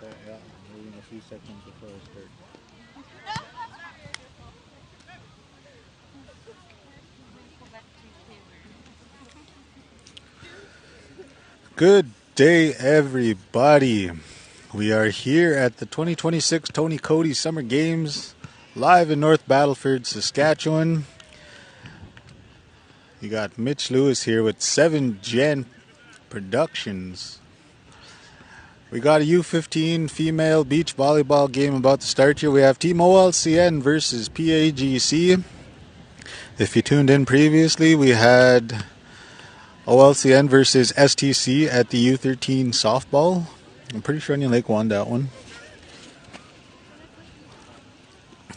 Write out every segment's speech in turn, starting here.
Yeah, moving a few seconds before I start. Good day, everybody. We are here at the 2026 Tony Cote Summer Games, live in North Battleford, Saskatchewan. You got Mitch Lewis here with 7 Gen Productions. We got a U15 female beach volleyball game about to start here. We have Team OLCN versus PAGC. If you tuned in previously, we had OLCN versus STC at the U13 softball. I'm pretty sure Onion Lake won that one.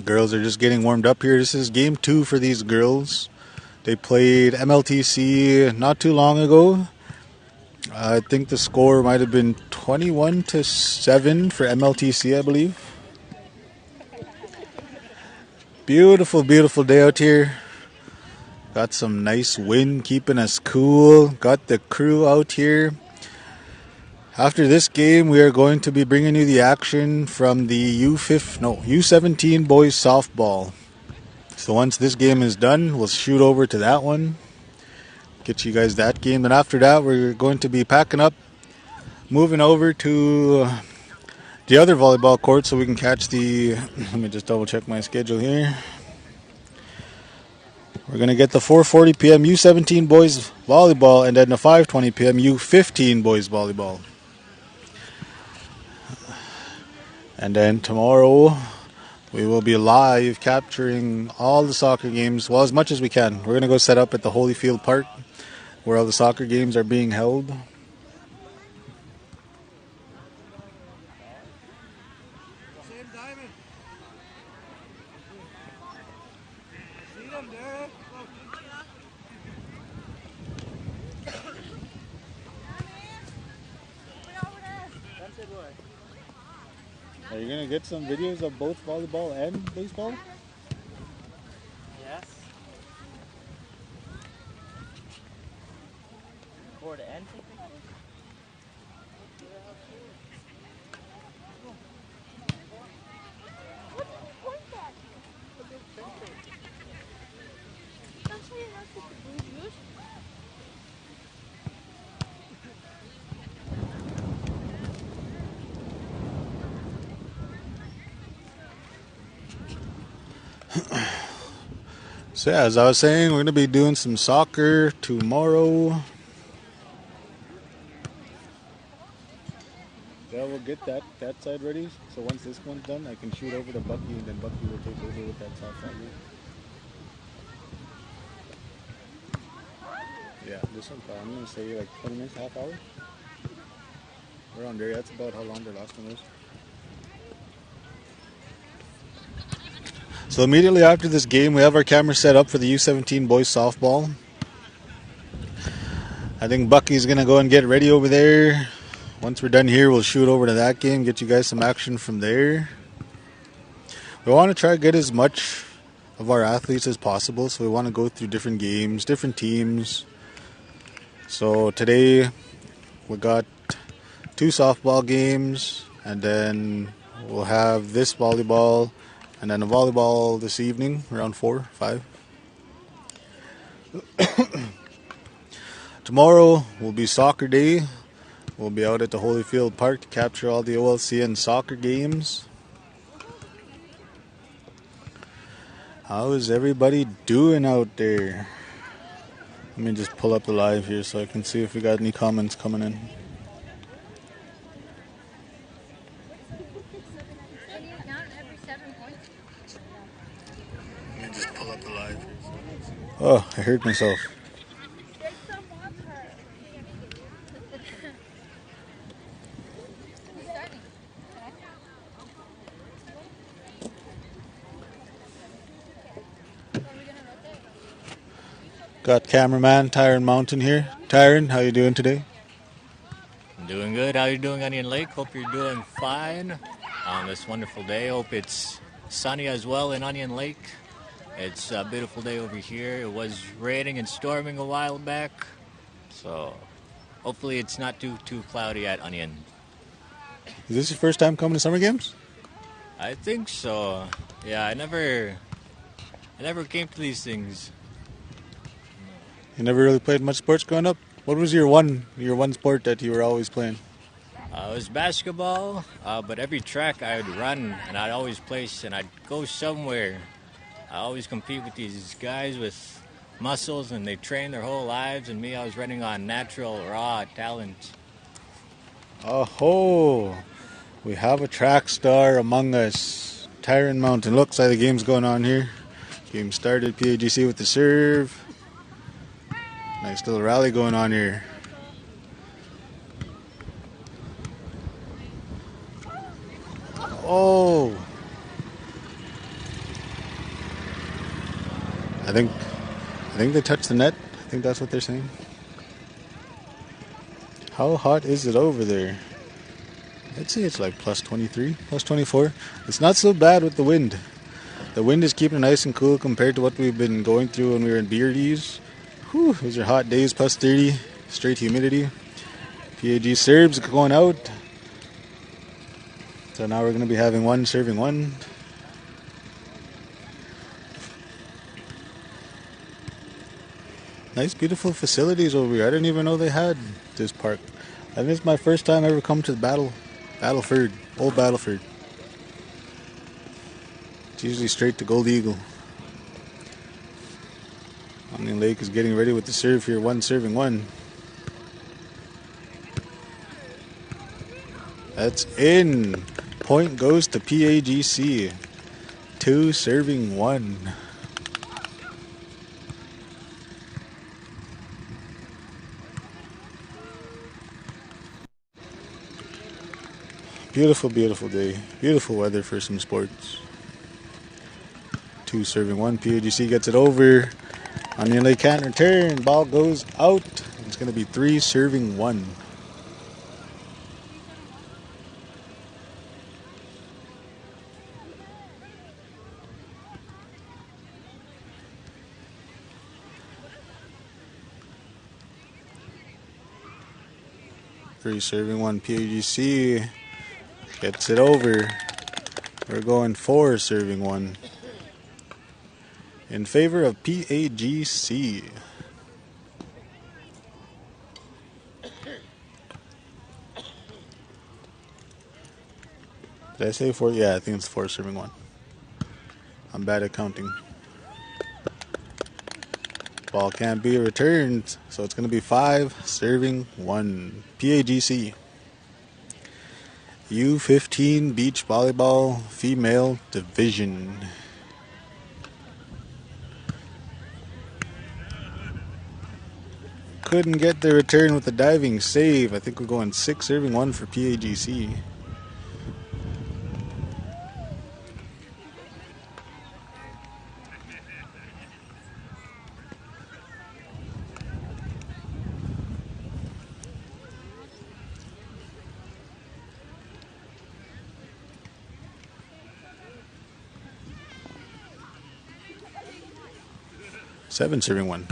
Girls are just getting warmed up here. This is game 2 for these girls. They played MLTC not too long ago. I think the score might have been 21-7 for MLTC, I believe. Beautiful, beautiful day out here. Got some nice wind keeping us cool. Got the crew out here. After this game, we are going to be bringing you the action from the U17 boys softball. So once this game is done, we'll shoot over to that one. Get you guys that game. Then after that, we're going to be packing up, moving over to the other volleyball court so we can catch the... Let me just double check my schedule here. We're going to get the 4:40 p.m. U17 boys volleyball and then the 5:20 p.m. U15 boys volleyball. And then tomorrow we will be live capturing all the soccer games, well, as much as we can. We're going to go set up at the Holyfield Park where all the soccer games are being held. Are you going to get some videos of both volleyball and baseball? Yes. Court and take pictures? So yeah, as I was saying, we're going to be doing some soccer tomorrow. Yeah, we'll get that side ready. So once this one's done, I can shoot over to Bucky, and then Bucky will take over with that soft side. Yeah, this one, I'm going to say like 20 minutes, half hour. Around there, that's about how long the last one was. So immediately after this game, we have our camera set up for the U17 boys softball. I think Bucky's going to go and get ready over there. Once we're done here, we'll shoot over to that game, get you guys some action from there. We want to try to get as much of our athletes as possible, so we want to go through different games, different teams. So today, we got 2 softball games, and then we'll have this volleyball, and then a volleyball this evening, around 4, 5. Tomorrow will be soccer day. We'll be out at the Holyfield Park to capture all the OLCN soccer games. How is everybody doing out there? Let me just pull up the live here so I can see if we got any comments coming in. Let me just pull up the live here. Oh, I heard myself. Got cameraman Tyron Mountain here. Tyron, how you doing today? I'm doing good. How you doing, Onion Lake? Hope you're doing fine on this wonderful day. Hope it's sunny as well in Onion Lake. It's a beautiful day over here. It was raining and storming a while back, so hopefully it's not too cloudy at Onion. Is this your first time coming to summer games? I think so. Yeah, I never came to these things. You never really played much sports growing up? What was your one sport that you were always playing? It was basketball, but every track I would run and I'd always place and I'd go somewhere. I always compete with these guys with muscles and they train their whole lives, and me, I was running on natural, raw talent. Oh, we have a track star among us. Tyron Mountain. Looks like the game's going on here. Game started. PAGC with the serve. Nice little rally going on here. Oh, I think they touched the net. I think that's what they're saying. How hot is it over there? I'd say it's like plus 23, plus 24. It's not so bad with the wind. The wind is keeping it nice and cool compared to what we've been going through when we were in Beardies. Whew, those are hot days, plus 30, straight humidity. PAG serves going out. So now we're going to be having one serving one. Nice, beautiful facilities over here. I didn't even know they had this park. I think it's my first time ever come to the Battleford, old Battleford. It's usually straight to Gold Eagle. Onion Lake is getting ready with the serve here. One serving one. That's in. Point goes to PAGC. 2 serving 1. Beautiful, beautiful day. Beautiful weather for some sports. 2 serving 1. PAGC gets it over. Onion Lake can't return. Ball goes out. It's going to be 3 serving 1. Three serving 1. PAGC gets it over. We're going 4 serving 1 in favor of PAGC. Did I say 4? Yeah, I think it's 4 serving 1. I'm bad at counting. Ball can't be returned, so it's going to be 5 serving 1. PAGC. U15 Beach Volleyball Female Division. Couldn't get the return with the diving save. I think we're going 6 serving 1 for PAGC. Seven serving 1.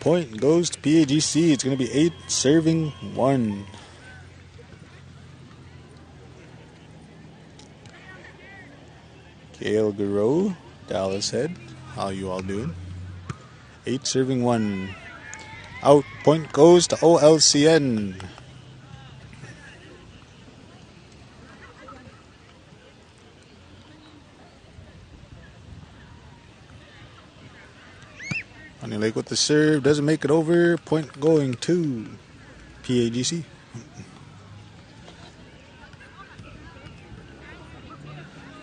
Point goes to PAGC. It's going to be 8 serving 1. Gail Garreau, Dallas Head. How you all doing? 8 serving 1. Out. Point goes to OLCN. Onion Lake with the serve. Doesn't make it over. Point going to PAGC.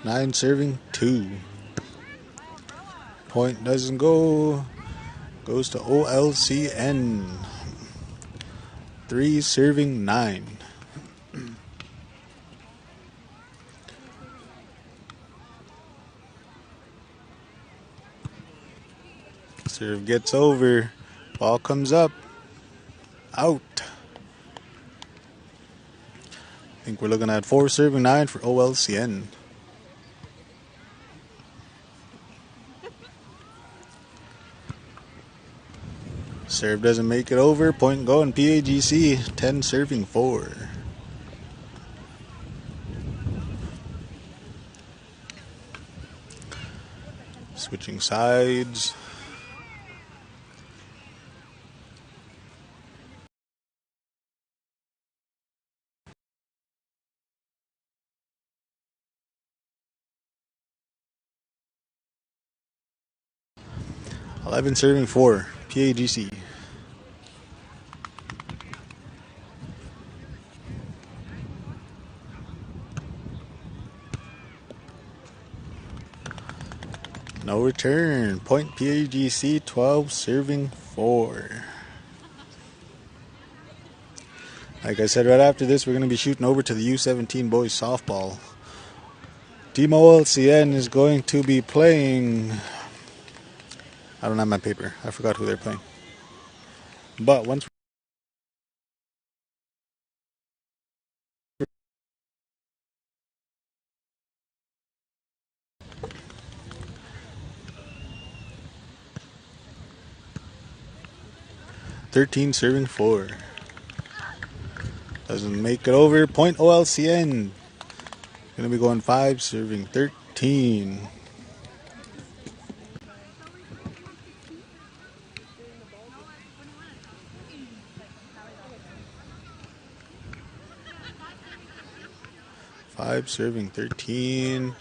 Nine serving 2. Point doesn't go. Goes to OLCN. 3 serving 9. Serve gets over. Ball comes up. Out. I think we're looking at 4 serving 9 for OLCN. Serve doesn't make it over. Point going PAGC. 10 serving 4. Switching sides. Eleven serving 4. PAGC. No return. Point PAGC. 12 serving 4. Like I said, right after this, we're going to be shooting over to the U17 boys softball. Team OLCN is going to be playing. I don't have my paper. I forgot who they're playing. But once 13 serving 4. Doesn't make it over. Point OLCN. Gonna be going 5 serving 13. Five serving 13.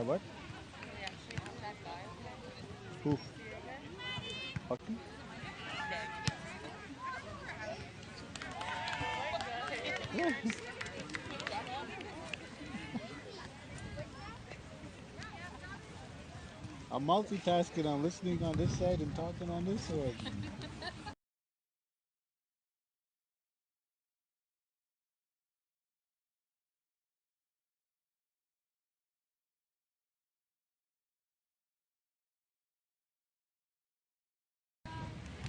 What? Who? Fucking? I'm multitasking. I'm listening on this side and talking on this side.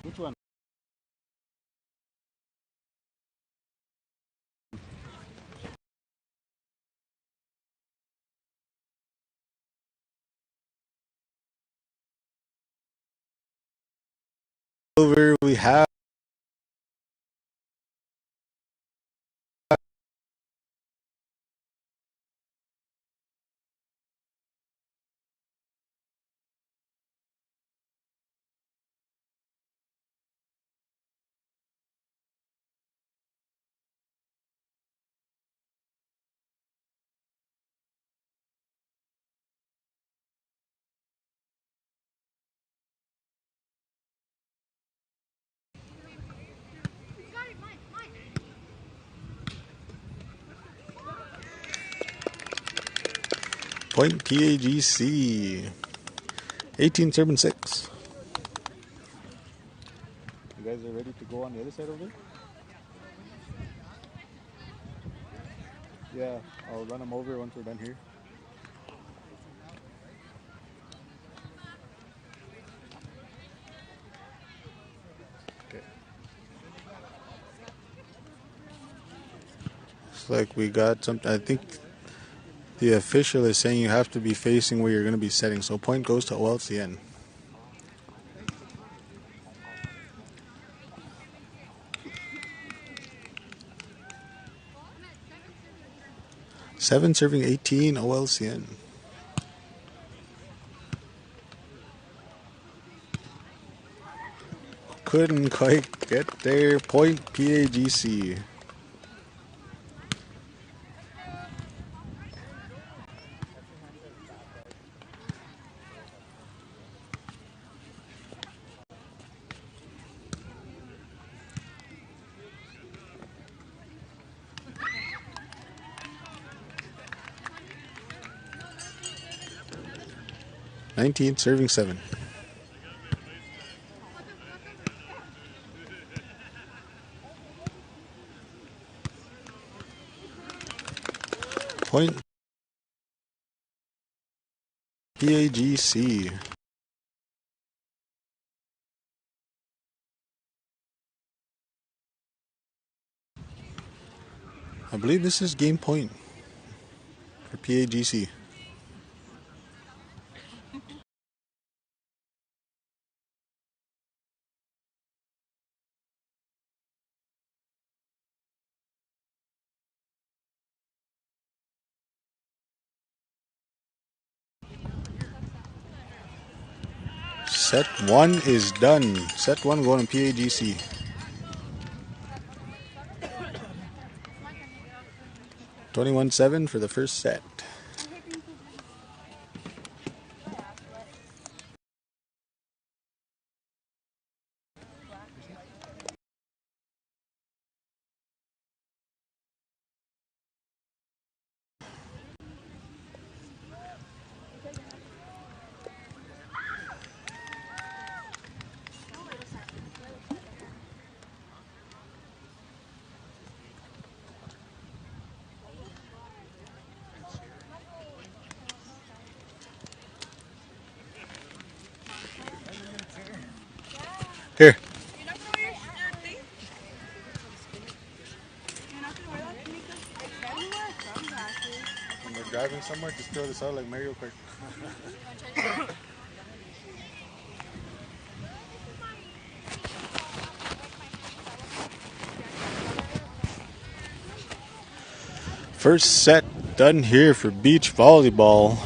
Which one? Over we have PAGC. 18 serving 6. You guys are ready to go on the other side over there? Yeah, I'll run them over once we're done here. Okay. It's like we got something. I think the official is saying you have to be facing where you're going to be setting. So point goes to OLCN. Seven serving 18 OLCN. Couldn't quite get there. Point PAGC. Nineteen serving 7. Point PAGC. I believe this is game point for PAGC. Set 1 is done. Set 1 going to PAGC. $21-7 for the first set. Here. When we're driving somewhere, just throw this out like Mario Kart. First set done here for beach volleyball.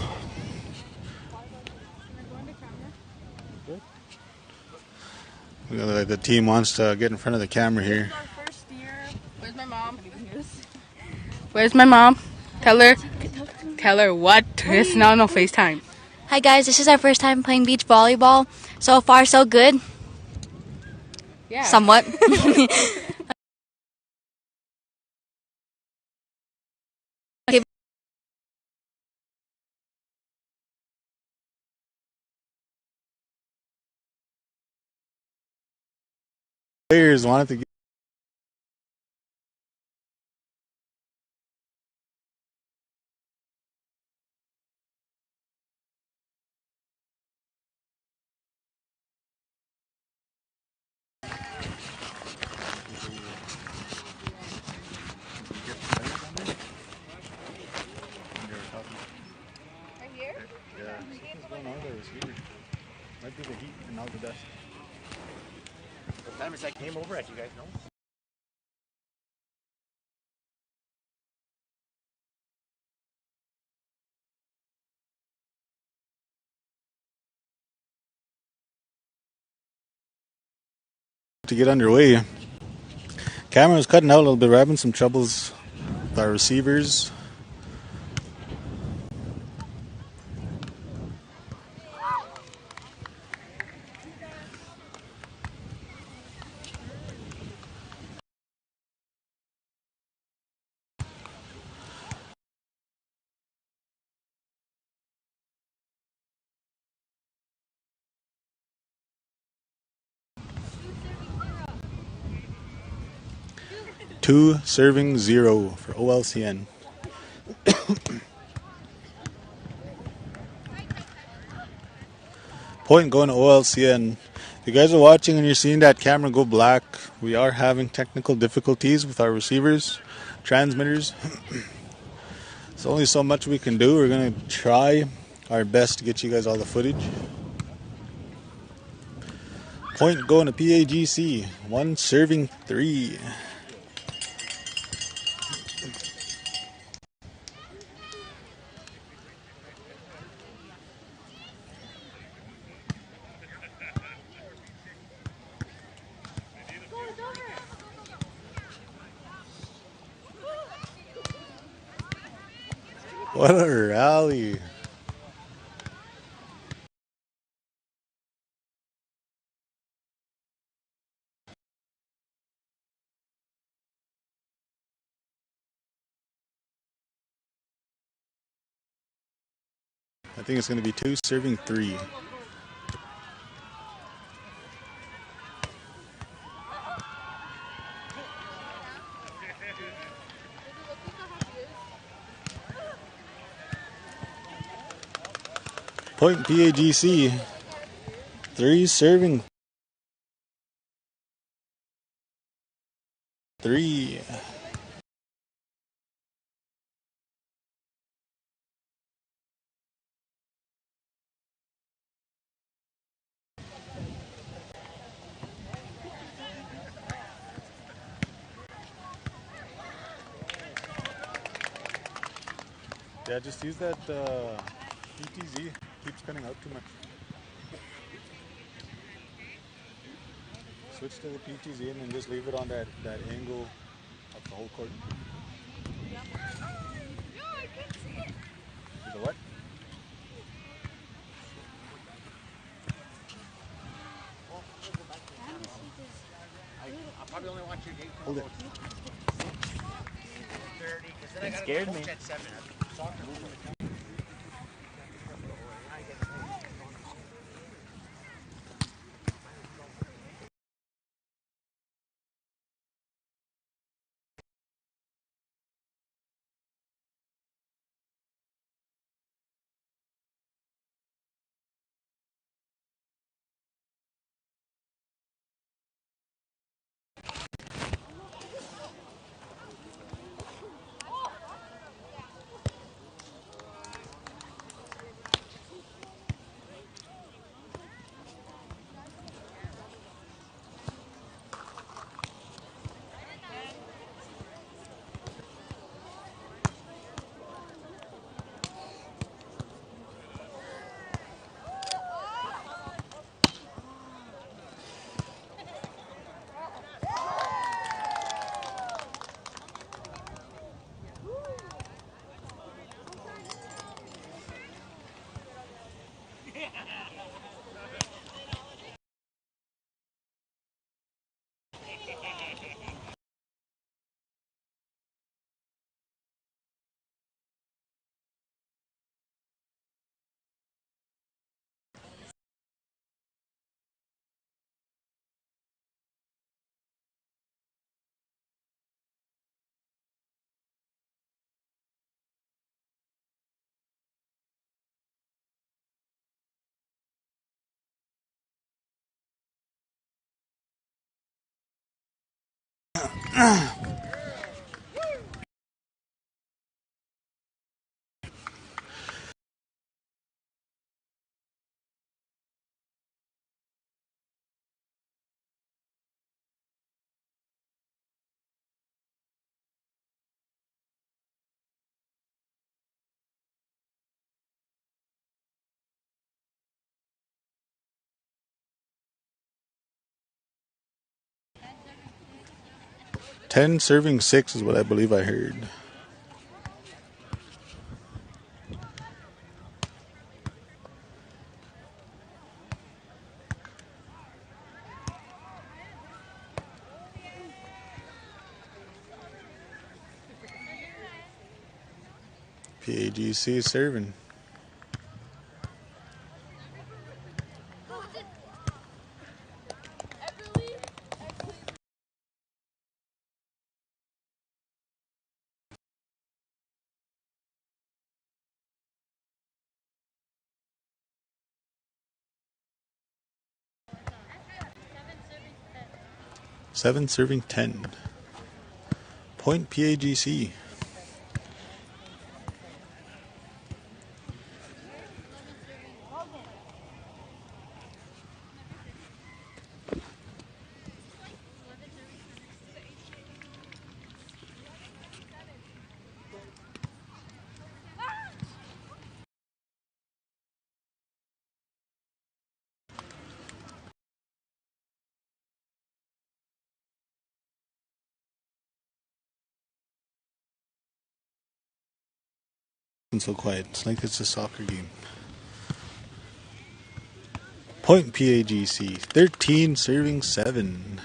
The team wants to get in front of the camera here. Our first year. Where's my mom? Where's my mom? Tell her what? It's now no FaceTime. Hi guys, this is our first time playing beach volleyball. So far, so good. Yeah. Somewhat. Players wanted to get Right here? Yeah, something's going on there. It's weird. Might be the heat and not the dust. What time is that game over at, you guys know? To get underway, camera was cutting out a little bit. We're having some troubles with our receivers. Two serving 0 for OLCN. Point going to OLCN. If you guys are watching and you're seeing that camera go black, we are having technical difficulties with our receivers, transmitters. There's only so much we can do. We're going to try our best to get you guys all the footage. Point going to PAGC. 1 serving 3. What a rally. I think it's going to be 2 serving 3. Point PAGC. 3 serving 3. Yeah, just use that PTZ. Keeps cutting out too much. Switch to the PTZ and then just leave it on that angle of the whole court. The what? I'll probably only watch your game. Hold it. 30, because then I got scared to me. coach at 7. Soccer. 10 serving 6 is what I believe I heard. PAGC serving. Seven serving 10. Point PAGC. It's so quiet. It's like it's a soccer game. Point PAGC. 13 serving 7.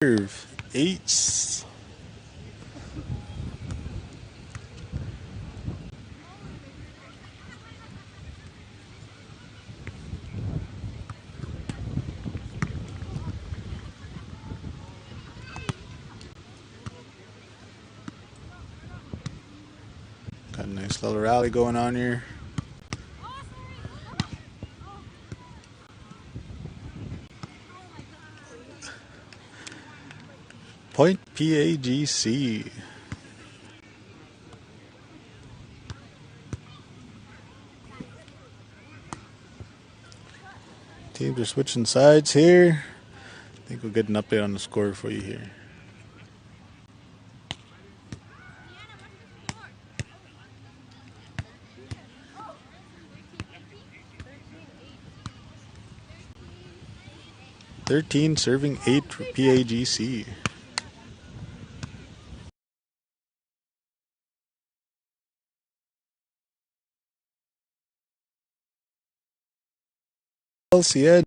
Serve. Ace. Got a nice little rally going on here. Point PAGC. Teams are switching sides here. I think we'll get an update on the score for you here. $13 serving 8 for PAGC. LCN.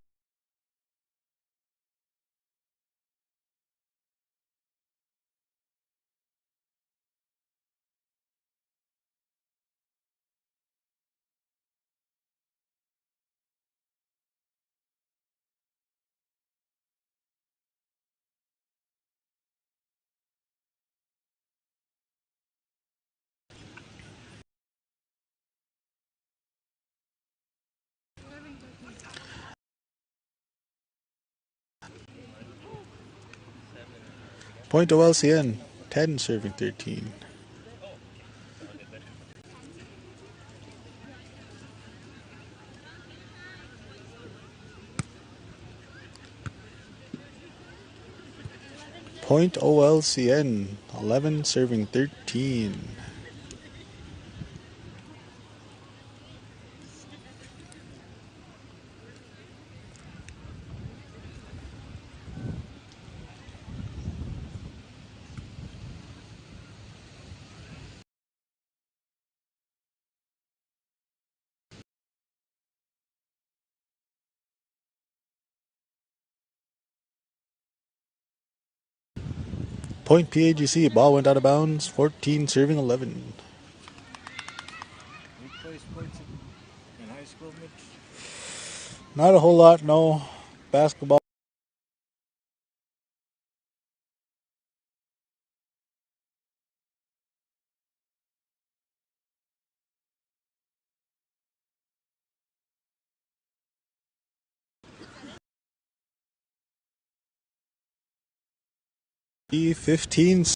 Point OLCN. 10 serving 13. Point OLCN. 11 serving 13. Point PAGC. Ball went out of bounds. 14 serving 11. You play sports in high school, Mitch? Not a whole lot, no. Basketball. E15.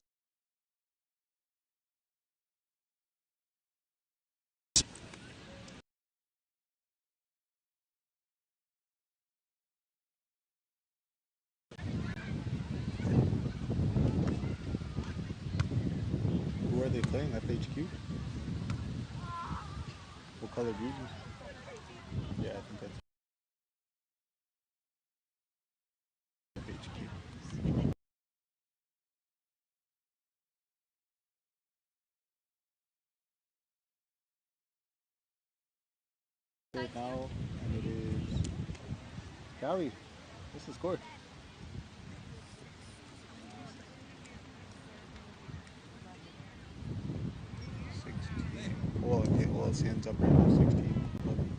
Who are they playing? FHQ? What color jerseys? Yeah, I think that's FHQ. Right now, and it is Callie. This is Cote. 16. Well, okay, well, it ends up right now, 16. 11.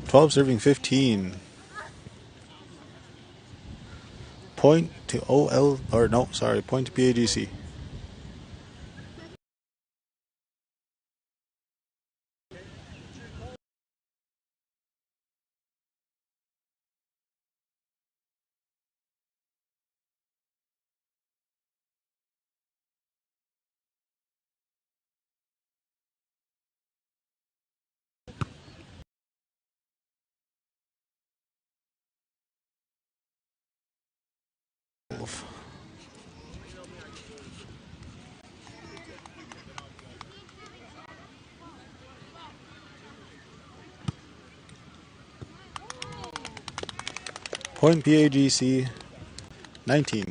$12 serving 15. Point to OL, or no, sorry, point to PAGC. Point PAGC 19.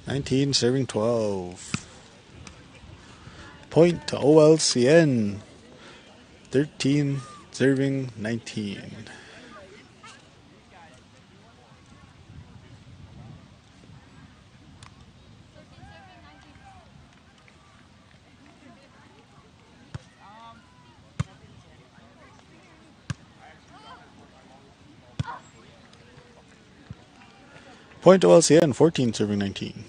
19 serving 12. Point to OLCN. 13 serving 19. Point to OLCN. 14 serving 19.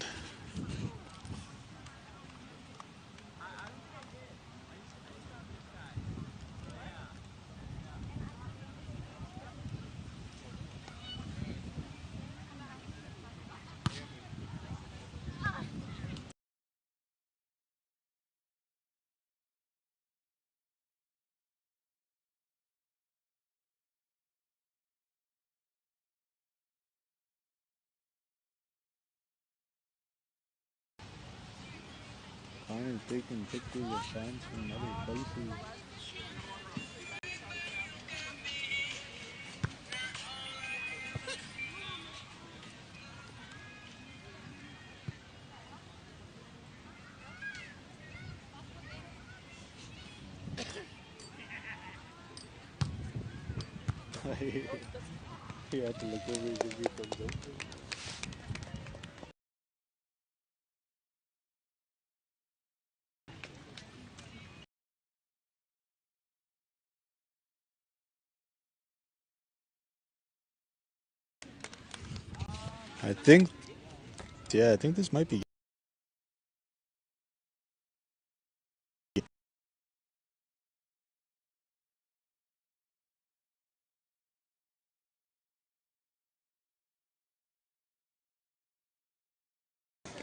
Connor's taking pictures of fans from other places. You have to look over and give me a thumbs up. I think this might be.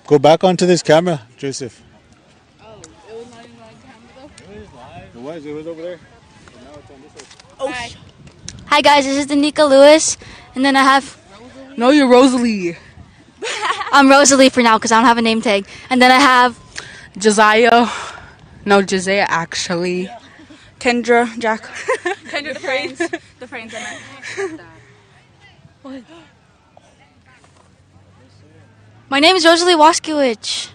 Go back onto this camera, Joseph. Oh, it was not even on camera though? It was over there. But now it's on this side. Oh, hi. Hi guys, this is Danica Lewis, and then I have No, you're Rosalie. I'm Rosalie for now because I don't have a name tag, and then I have Josiah. No, Josiah actually. Kendra, Jack. Kendra the Frames. The frames I meant. my name is Rosalie Waskiewicz.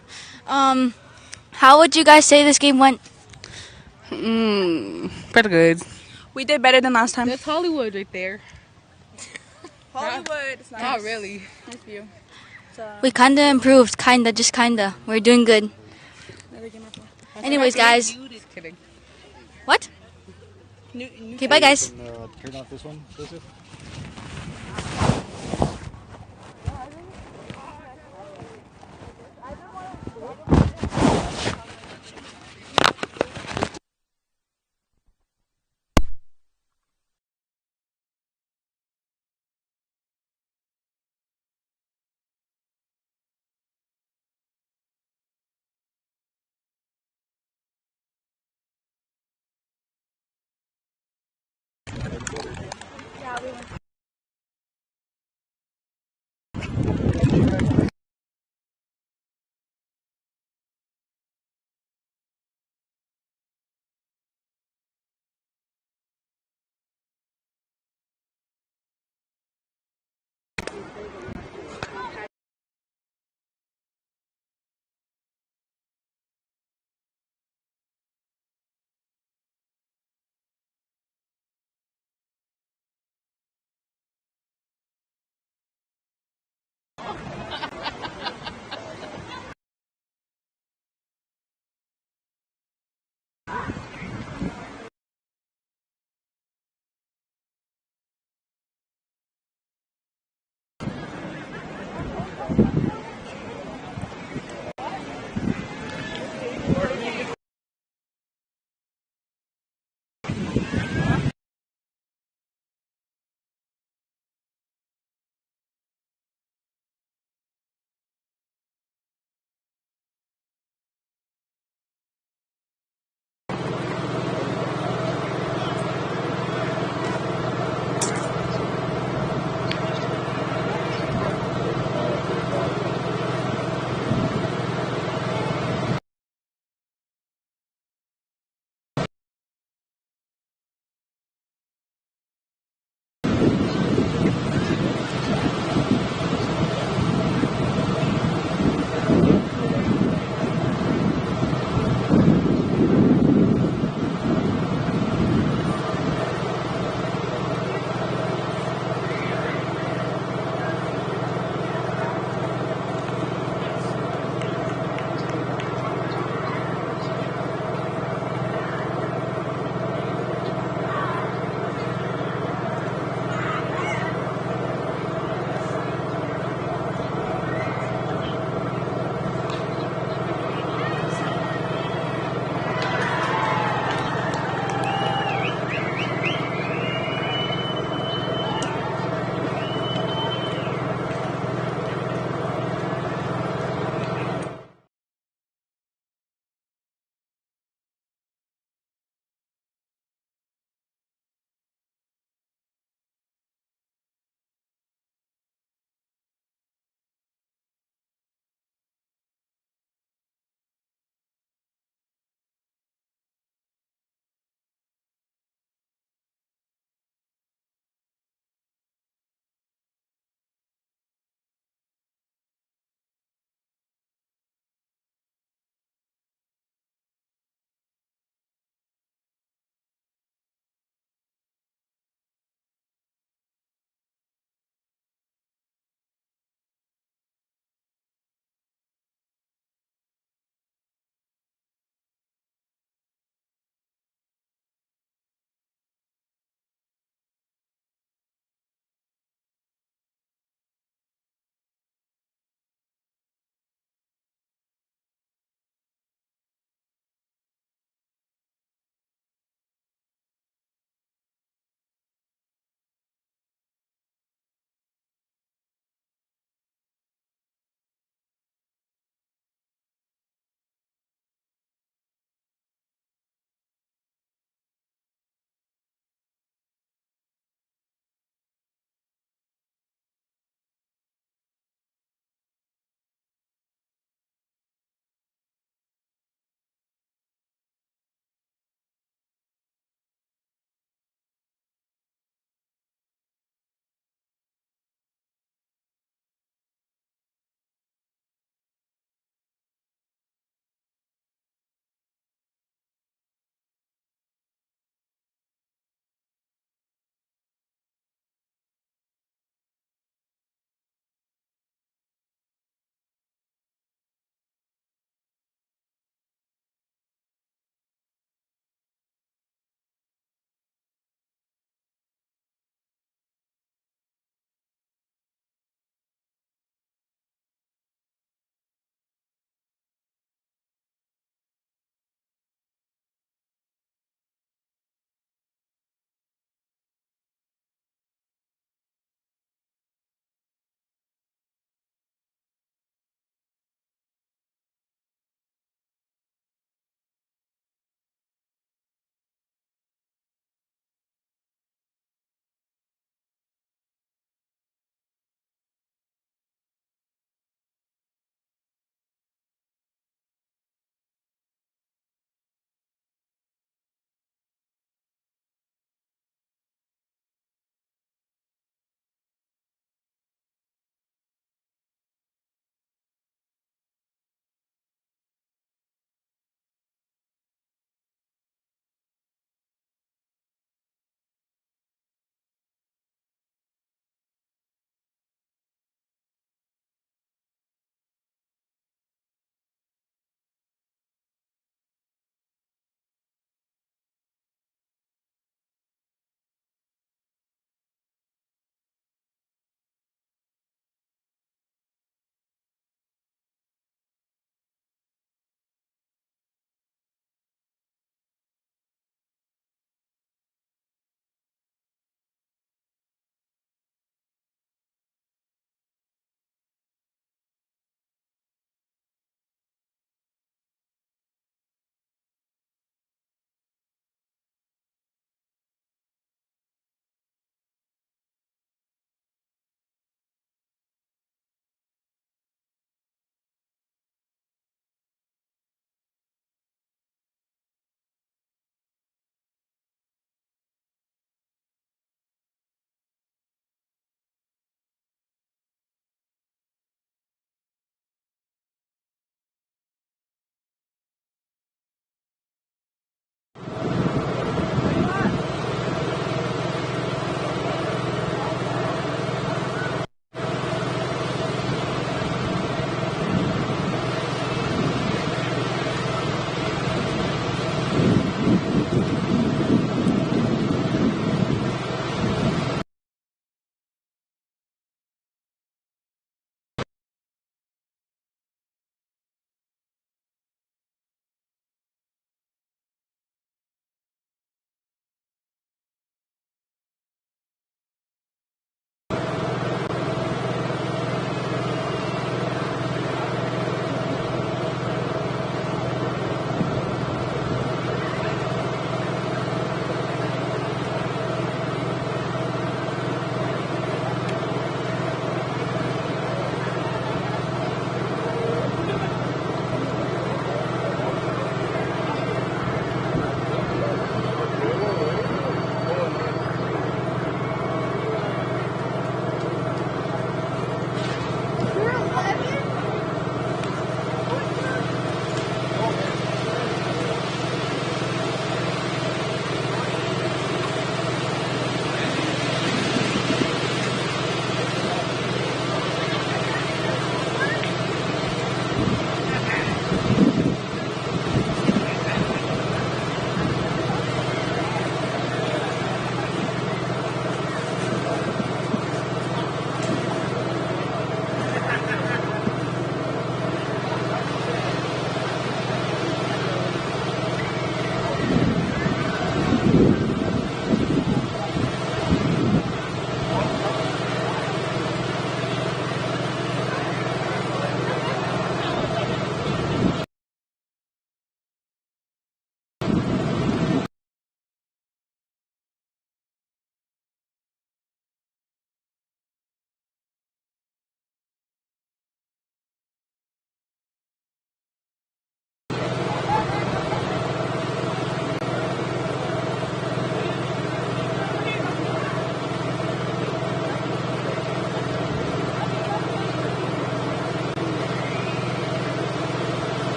How would you guys say this game went? Pretty good. We did better than last time. That's Hollywood right there. Hollywood. It's nice. Not really. Nice view. We kinda improved, just kinda. We're doing good. Anyways, guys. Just kidding. What? Okay, bye guys. Turn off this one, Joseph.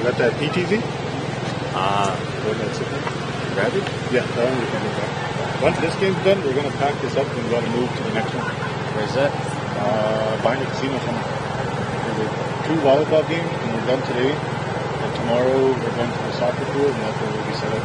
got that PTZ? Go ahead, sit there. Grab it. Yeah, that one we can look at. Once this game's done, we're gonna pack this up and we're gonna move to the next one. Where's that? Behind the casino somewhere. There's 2 volleyball games and we're done today. And tomorrow we're going to the soccer field and that's where we'll be set up.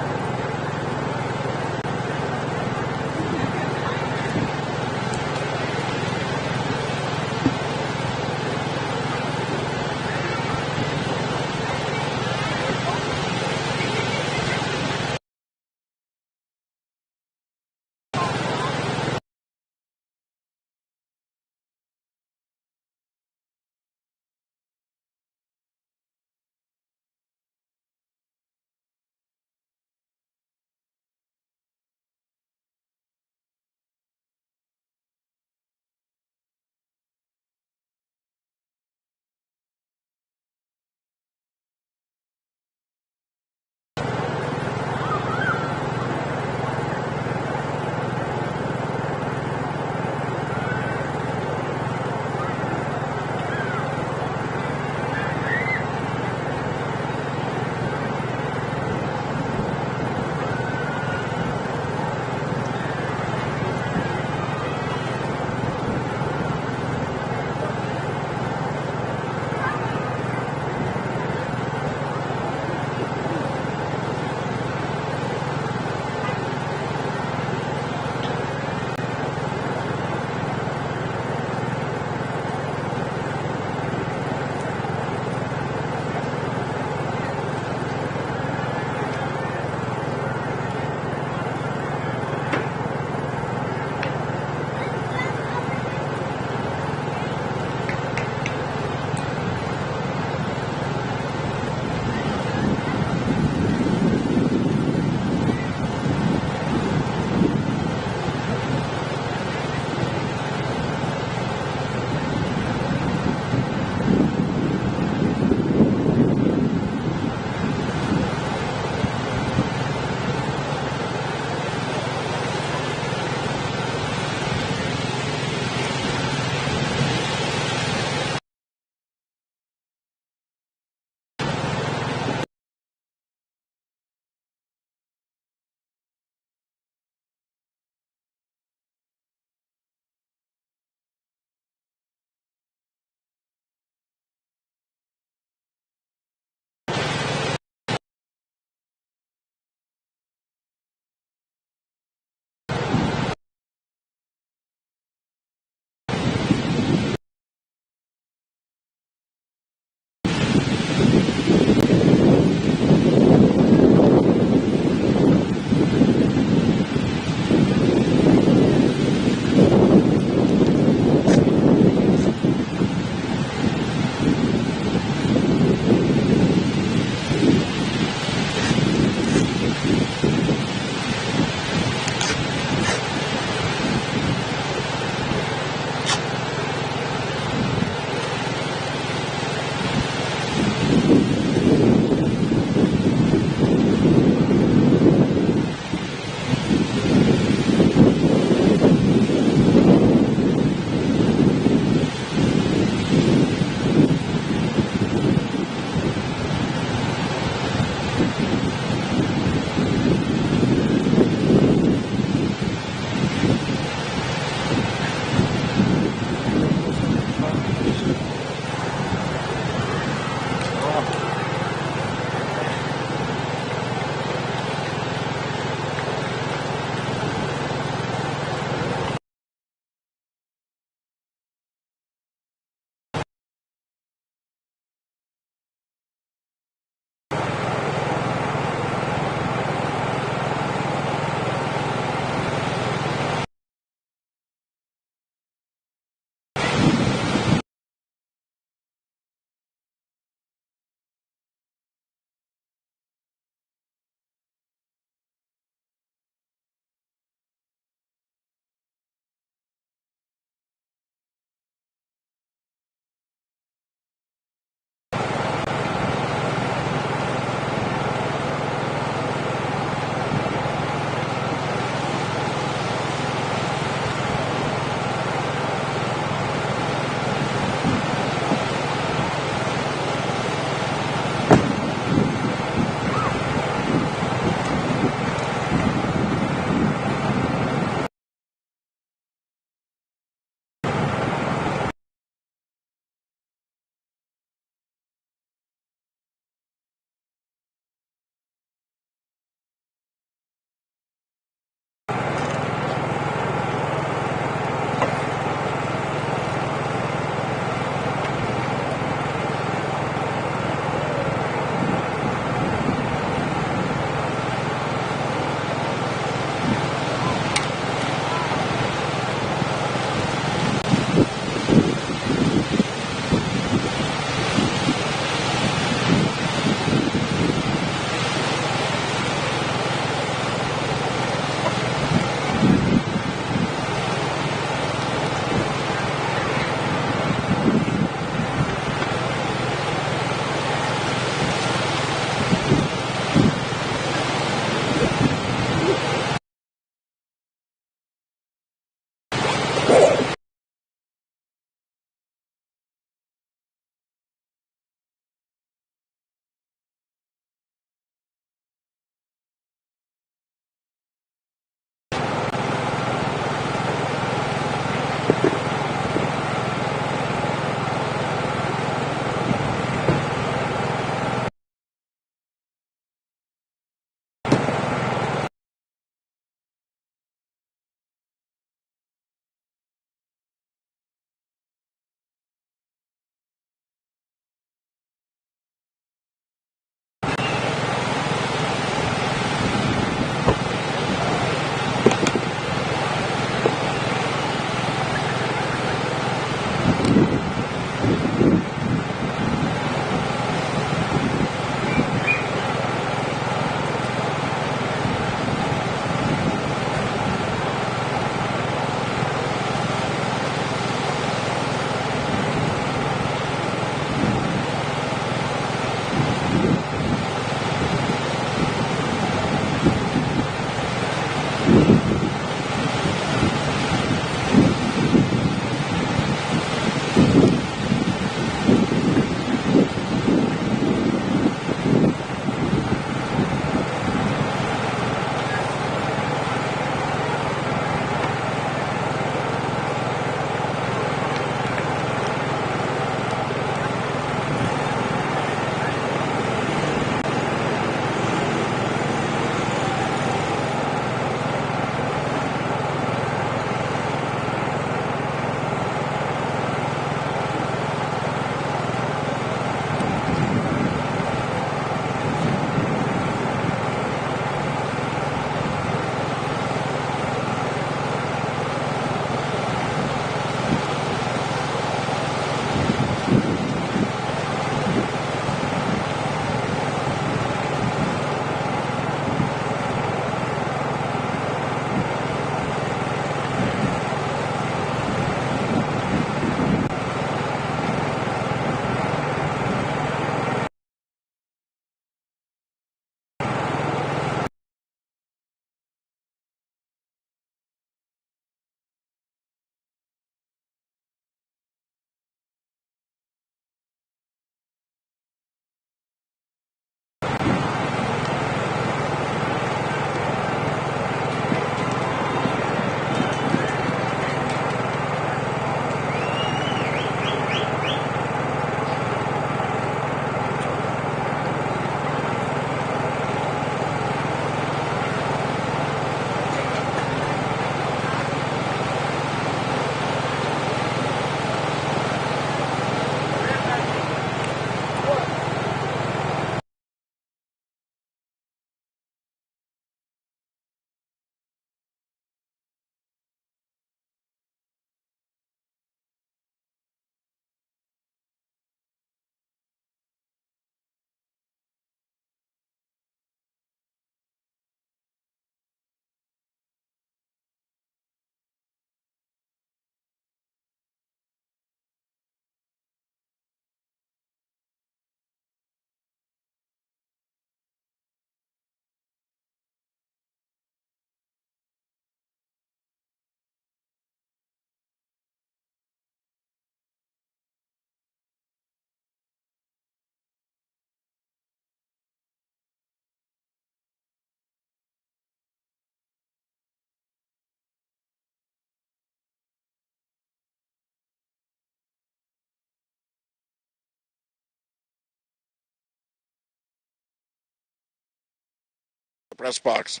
press box.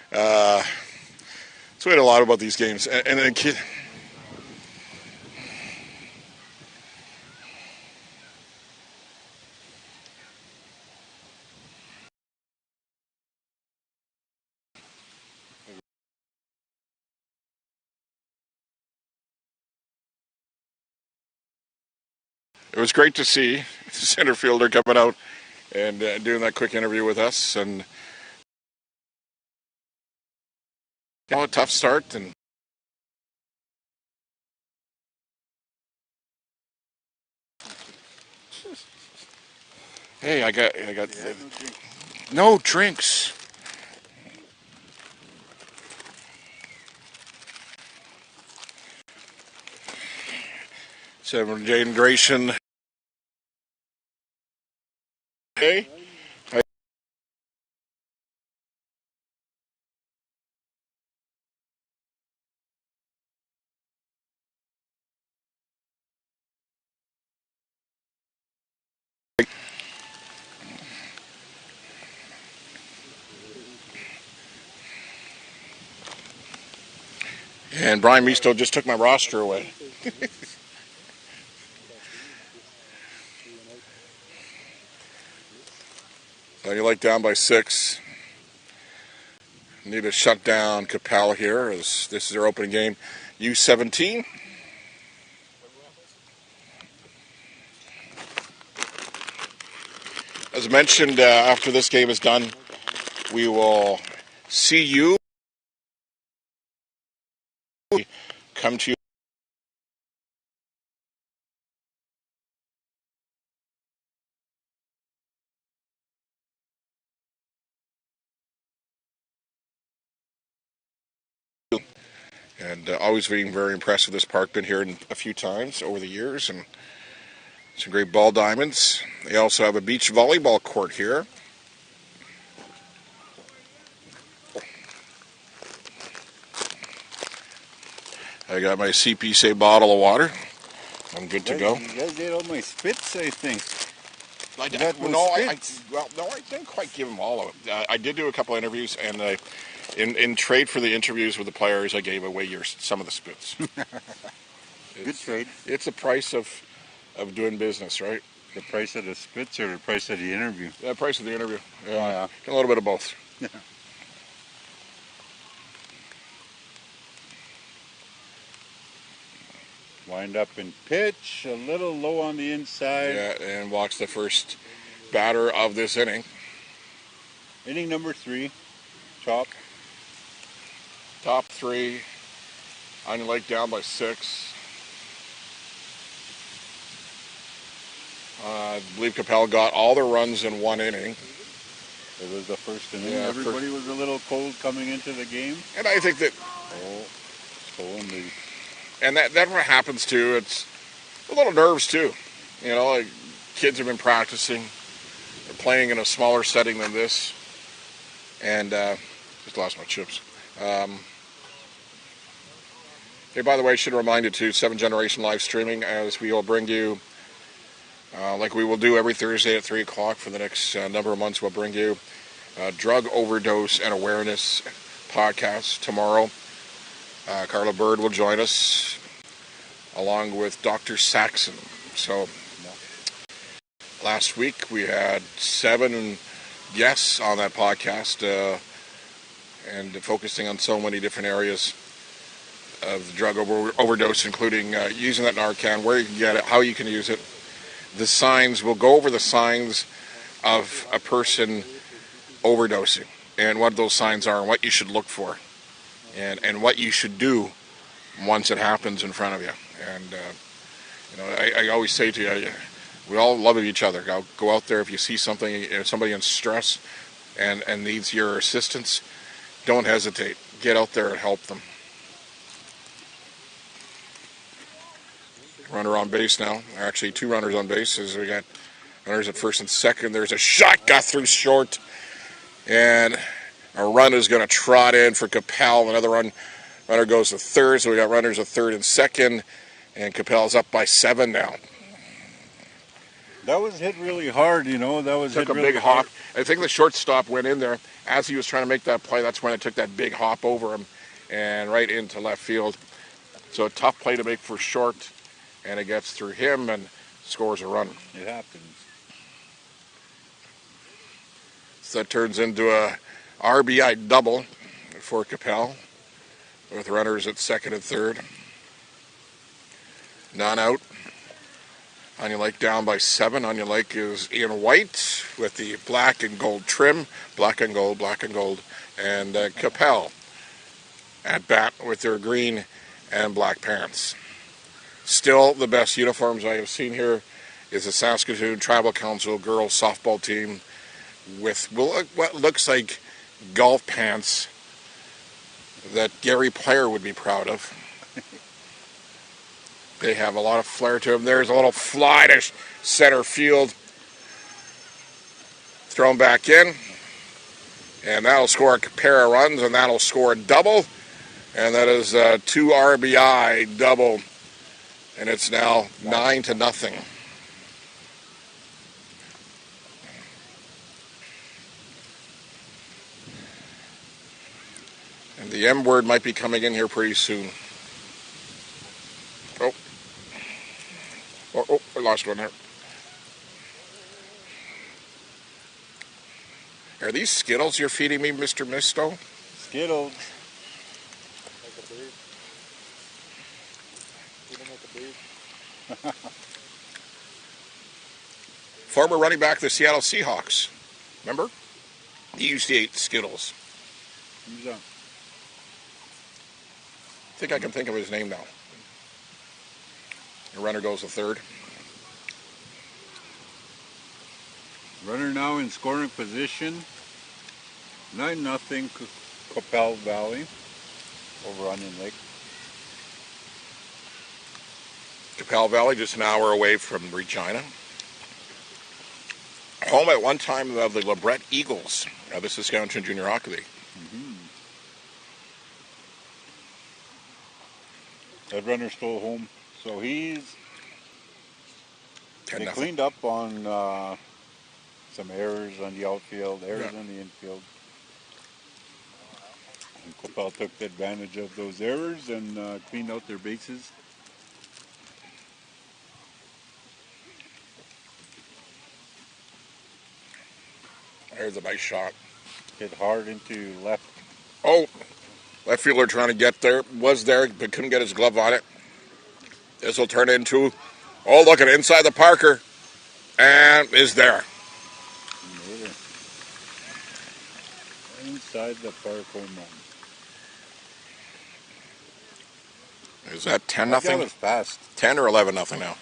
That's what I hate a lot about these games. And then kid. It was great to see the center fielder coming out and doing that quick interview with us. And a tough start. And hey, I got no drinks. Seven Jaden Grayson. Hey. And Brian Misto just took my roster away. So you like down by 6. Need to shut down Capel here as this is their opening game. U17. As mentioned, after this game is done, we will see you. Come to you. And always being very impressed with this park. Been here a few times over the years, and some great ball diamonds. They also have a beach volleyball court here. I got my CP bottle of water. I'm good to go. You guys did all my spits, I think. I didn't quite give them all of it. I did do a couple interviews, and in trade for the interviews with the players, I gave away some of the spits. Good trade. It's the price of doing business, right? The price of the spits or the price of the interview? The price of the interview. Yeah, yeah. A little bit of both. Wind up in pitch, a little low on the inside. Yeah, and walks the first batter of this inning. Inning number 3, chop. Top 3. Onion Lake down by 6. I believe Capel got all the runs in one inning. It was the first inning. Yeah, everybody was a little cold coming into the game. And I think that... And that what happens too. It's a little nerves too. You know, like kids have been practicing. They're playing in a smaller setting than this. And just lost my chips. Hey, by the way, I should remind you too, 7 Generation live streaming, as we will bring you, like we will do every Thursday at 3 o'clock for the next number of months, we'll bring you drug overdose and awareness podcast tomorrow. Carla Bird will join us along with Dr. Saxon. So last week we had 7 guests on that podcast and focusing on so many different areas of drug overdose, including using that Narcan, where you can get it, how you can use it, the signs. We'll go over the signs of a person overdosing and what those signs are and what you should look for. And what you should do once it happens in front of you. And, I always say to you, we all love each other. Go out there if you see somebody in stress and needs your assistance, don't hesitate. Get out there and help them. Runner on base now. Actually, 2 runners on base as we got runners at first and second. There's a shot, got through short. And a run is going to trot in for Capel. Another runner goes to third, so we got runners at third and second, and Capel's up by 7 now. That was hit really hard, you know. That was Took hit a really big hop. hard. I think the shortstop went in there as he was trying to make that play. That's when it took that big hop over him and right into left field. So a tough play to make for short, and it gets through him and scores a run. It happens. So that turns into a RBI double for Capel with runners at second and third. None out. Onion Lake down by 7. Onion Lake is in white with the black and gold trim. Black and gold, black and gold. And Capel at bat with their green and black pants. Still the best uniforms I have seen here is the Saskatoon Tribal Council girls softball team with what looks like golf pants that Gary Player would be proud of. They have a lot of flair to them. There's a little fly to center field. Thrown back in. And that'll score a pair of runs, and that'll score a double. And that is a 2 RBI double. And it's now 9-0. And the M word might be coming in here pretty soon. Oh, I lost one there. Are these Skittles you're feeding me, Mr. Misto? Skittles. Former running back of the Seattle Seahawks. Remember? He used to eat Skittles. Who's that? I think I can think of his name now. The runner goes to third. Runner now in scoring position. 9-0 Capel Valley over Onion Lake. Capel Valley, just an hour away from Regina. Home at one time of the LeBret Eagles of the Saskatchewan Junior Hockey League. That runner's still home. So they 10-0. cleaned up on some errors on the outfield, errors on the infield. And Capel took advantage of those errors and cleaned out their bases. There's a nice shot. Hit hard into left. Oh, left fielder trying to get there. Was there, but couldn't get his glove on it. This will turn into, oh, look at it, inside the Parker. And is there. Inside the park home run. Is that 10-0? That was fast. 10 or 11-0 now?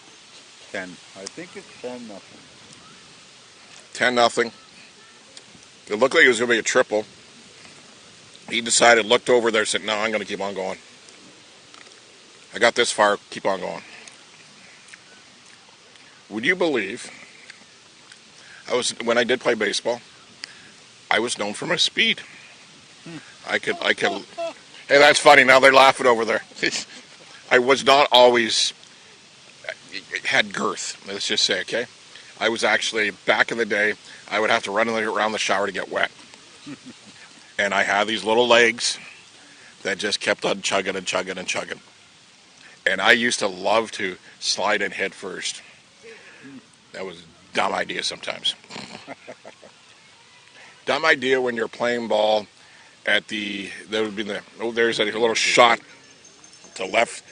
10. I think it's 10-0. 10-0. It looked like it was going to be a triple. He decided, looked over there, said, no, I'm going to keep on going. I got this far, keep on going. Would you believe, when I did play baseball, I was known for my speed. I could, hey, that's funny, now they're laughing over there. I was not always, had girth, let's just say, okay? I was actually, back in the day, I would have to run around the shower to get wet. And I had these little legs that just kept on chugging and chugging and chugging. And I used to love to slide and hit first. That was a dumb idea sometimes. Dumb idea when you're playing ball at there's a little shot to left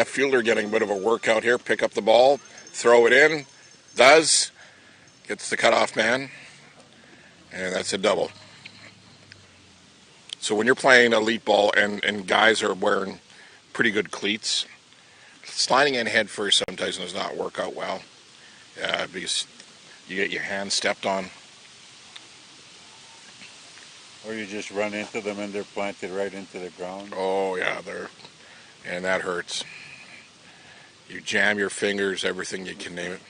fielder getting a bit of a workout here. Pick up the ball, throw it in, gets the cutoff man, and that's a double. So when you're playing elite ball and guys are wearing pretty good cleats, sliding in head first sometimes does not work out well because you get your hand stepped on. Or you just run into them and they're planted right into the ground. Oh, yeah, and that hurts. You jam your fingers, everything you can name it.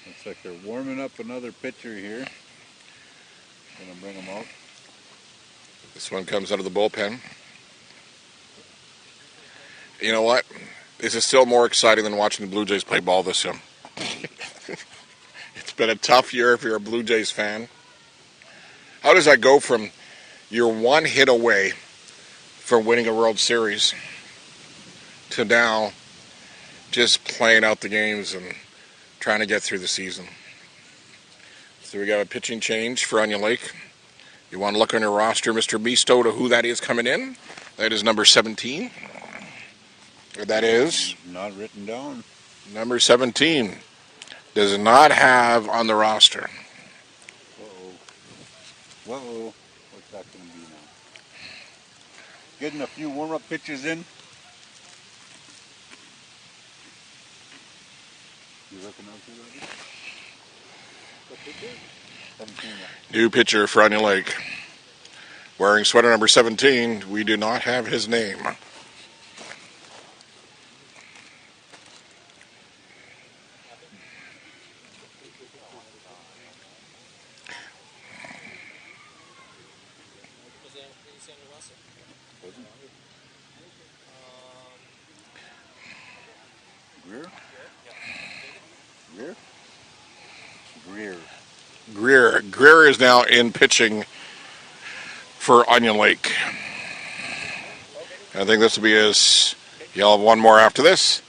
Looks like they're warming up another pitcher here. Gonna bring them out. This one comes out of the bullpen. You know what? This is still more exciting than watching the Blue Jays play ball this year. been a tough year if you're a Blue Jays fan. How does that go from you're one hit away from winning a World Series to now just playing out the games and trying to get through the season? So we got a pitching change for Onion Lake. You want to look on your roster, Mr. Beasto, to who that is coming in. That is number 17. That is Not written down. number 17. Does not have on the roster. Whoa. What's that going to be now? Getting a few warm-up pitches in. You recognize who that is? What pitcher? 17. New pitcher for Onion Lake. Wearing sweater number 17. We do not have his name. Greer is now in pitching for Onion Lake. I think this will be his. You'll have one more after this,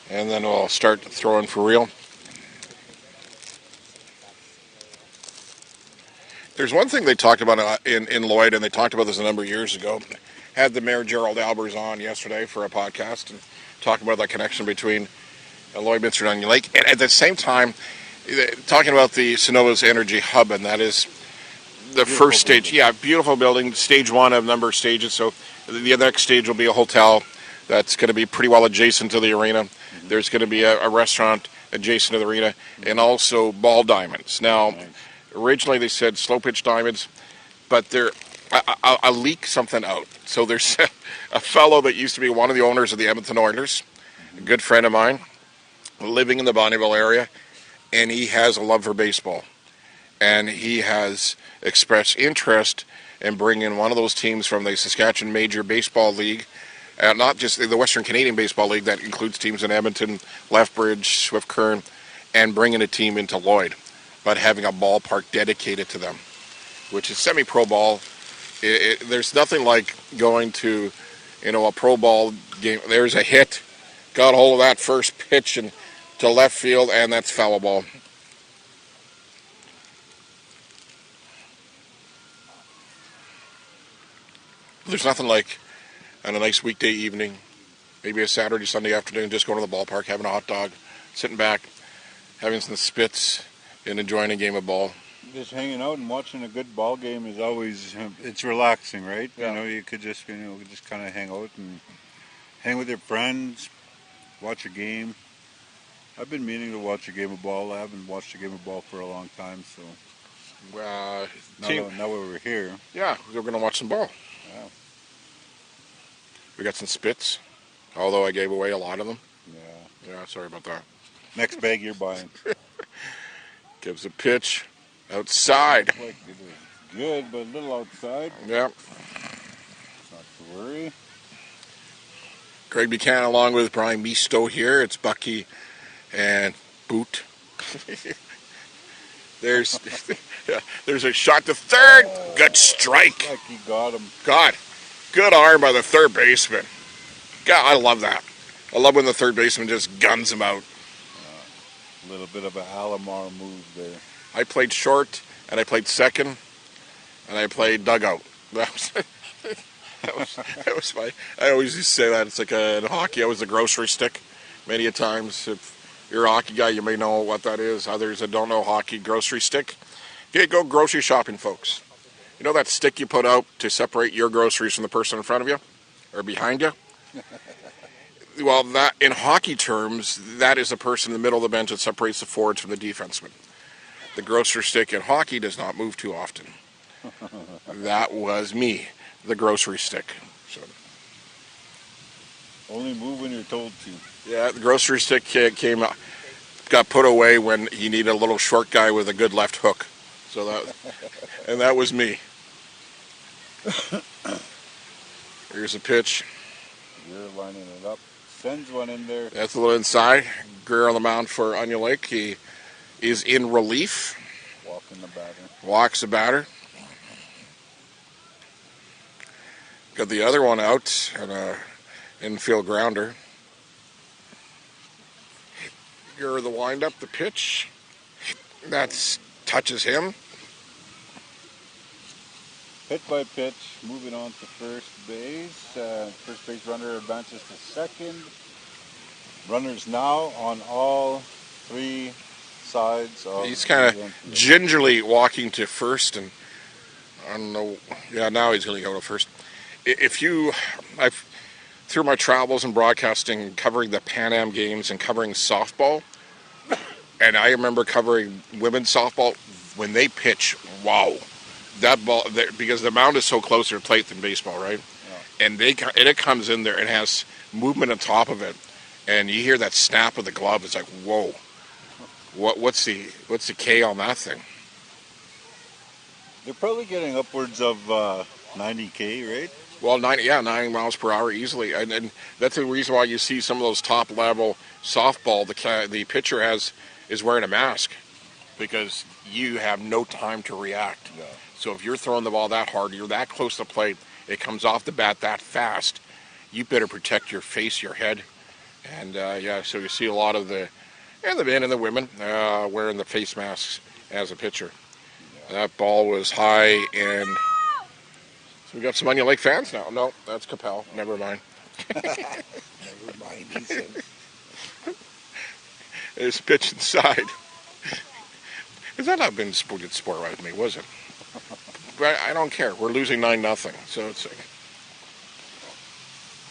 and then we'll start throwing for real. There's one thing they talked about in Lloyd, and they talked about this a number of years ago. Had the Mayor Gerald Albers on yesterday for a podcast and talking about that connection between Lloydminster and Onion Lake. And at the same time, talking about the Synovus Energy Hub, and that is the first stage. Building. Yeah, beautiful building. Stage one of a number of stages. So the next stage will be a hotel that's going to be pretty well adjacent to the arena. Mm-hmm. There's going to be a restaurant adjacent to the arena, and also ball diamonds. Now, originally they said slow pitch diamonds, but they're I'll leak something out. So there's a fellow that used to be one of the owners of the Edmonton Oilers, a good friend of mine, living in the Bonnyville area, and he has a love for baseball. And he has expressed interest in bringing one of those teams from the Saskatchewan Major Baseball League, not just the Western Canadian Baseball League that includes teams in Edmonton, Lethbridge, Swift Current, and bringing a team into Lloyd, but having a ballpark dedicated to them, which is semi-pro ball. There's nothing like going to, a pro ball game. There's a hit, got a hold of that first pitch and to left field, and that's foul ball. There's nothing like on a nice weekday evening, maybe a Saturday, Sunday afternoon, just going to the ballpark, having a hot dog, sitting back, having some spits, and enjoying a game of ball. Just hanging out and watching a good ball game is always, it's relaxing, right? Yeah. You could just, just kind of hang out and hang with your friends, watch a game. I've been meaning to watch a game of ball. I haven't watched a game of ball for a long time, so now we're here. Yeah, we're going to watch some ball. Yeah. We got some spits, although I gave away a lot of them. Yeah. Sorry about that. Next bag you're buying. Gives a pitch outside. Looks like it is good, but a little outside. Yep. Not to worry. Greg Buchanan along with Brian Misto here. It's Bucky and Boot. There's a shot to third. Good strike. Like he got him. God, good arm by the third baseman. God, I love that. I love when the third baseman just guns him out. A little bit of a Alomar move there. I played short, and I played second, and I played dugout. That was my. I always used to say that. It's like in hockey, I was the grocery stick. Many a times, if you're a hockey guy, you may know what that is. Others that don't know hockey, grocery stick. Okay, go grocery shopping, folks. You know that stick you put out to separate your groceries from the person in front of you or behind you? Well, that in hockey terms, that is the person in the middle of the bench that separates the forwards from the defensemen. The grocery stick in hockey does not move too often. That was me, the grocery stick. So. Only move when you're told to. Yeah, the grocery stick got put away when he needed a little short guy with a good left hook. So that was me. Here's a pitch. You're lining it up. Sends one in there. That's a little inside. Greer on the mound for Onion Lake. He is in relief. Walking the batter. Walks the batter. Got the other one out and a infield grounder. Here the windup, the pitch. That touches him. Hit by pitch, moving on to first base. First base runner advances to second. Runners now on all three sides of He's kind the of infield. gingerly walking to first, and I don't know. Yeah, now he's going to go to first. I've through my travels and broadcasting, covering the Pan Am games and covering softball, and I remember covering women's softball when they pitch. Wow, that ball, because the mound is so close to the plate than baseball, right? Yeah. And it comes in there and has movement on top of it, and you hear that snap of the glove. It's like, whoa, what's the K on that thing? They're probably getting upwards of 90K, right? Well, 9 miles per hour easily, and that's the reason why you see some of those top level softball. The pitcher is wearing a mask because you have no time to react. Yeah. So if you're throwing the ball that hard, you're that close to the plate, it comes off the bat that fast, you better protect your face, your head, and so you see a lot of the men and the women wearing the face masks as a pitcher. Yeah. That ball was high and. So we got some Onion Lake fans now. No, that's Capel. Never mind. Never mind, he said. It's pitch inside. Has that not been a good sport right with me, was it? But I don't care. We're losing 9-0. So it's like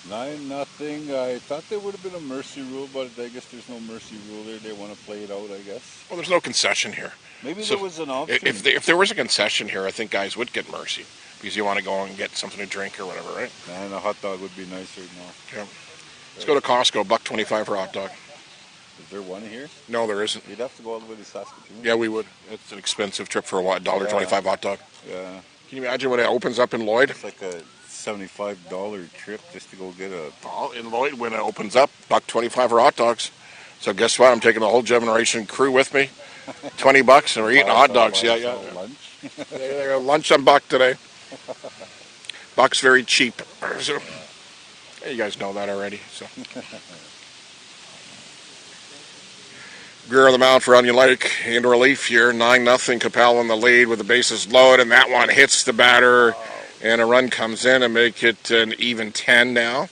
9-0. I thought there would have been a mercy rule, but I guess there's no mercy rule there. They want to play it out, I guess. well, there's no concession here. Maybe So there was an option. If there was a concession here, I think guys would get mercy because you want to go and get something to drink or whatever, right? Man, a hot dog would be nicer now. Yeah. Let's go to Costco. $1.25 for a hot dog. Is there one here? No, there isn't. You'd have to go all the way to Saskatoon. Yeah, we would. It's an expensive trip for a $1.25 hot dog. Yeah. Can you imagine when it opens up in Lloyd? It's like a $75 trip just to go get a... Well, in Lloyd, when it opens up, $1.25 for hot dogs. So guess what? I'm taking the whole generation crew with me. $20, and we're eating hot dogs. Yeah. Lunch. They're lunch on Buck today. Buck's very cheap. So, you guys know that already. So. Greer on the mound for Onion Lake in relief here. 9-0. Capel in the lead with the bases loaded, and that one hits the batter, and a run comes in and make it an even 10 now.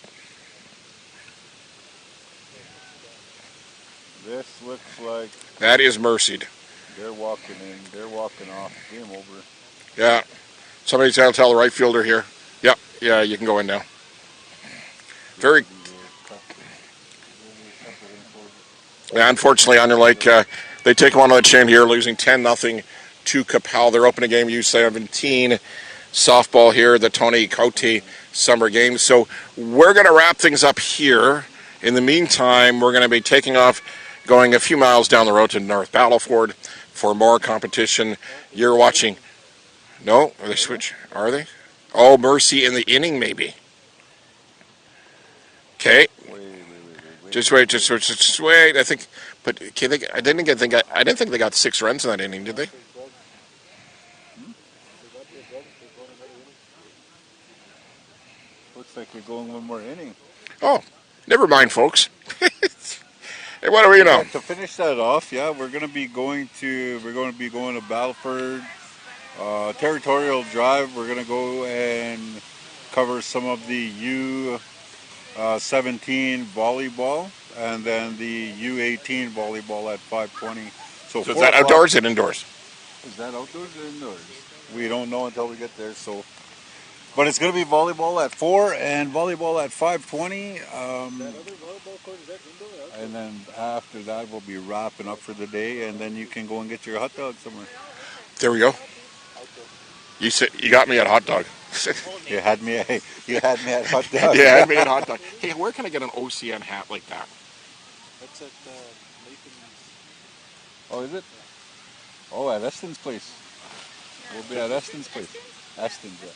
This looks like That is mercied. they're walking in. They're walking off. Game over. Yeah. Somebody's got to tell the right fielder here. Yep. Yeah, you can go in now. Very. Yeah, unfortunately, Onion Lake, they take one on the chin here, losing 10-0 to Capel. They're opening game U17 softball here, the Tony Cote summer games. So we're going to wrap things up here. In the meantime, we're going to be taking off, going a few miles down the road to North Battleford for more competition. You're watching. No? Are they switch? Are they? Oh, Mercy in the inning, maybe. Okay. Just wait. I think, but okay, I didn't think they got 6 runs in that inning, did they? Looks like you're going one more inning. Oh, never mind, folks. Hey, what do we know? To finish that off, yeah, we're going to be going to Battleford Territorial Drive. We're going to go and cover some of the U17 volleyball and then the U18 volleyball at 5:20. So is that outdoors and indoors? Is that outdoors or indoors? We don't know until we get there. So, but it's going to be volleyball at 4 and volleyball at 5:20. And then after that, we'll be wrapping up for the day, and then you can go and get your hot dog somewhere. There we go. You got me at hot dog. You had me at hot dog. Yeah, had me at hot dog. Hey, where can I get an OCN hat like that? That's at Nathan's. Oh, is it? Oh, at Eston's place. We'll be at Eston's place. Eston's, yeah.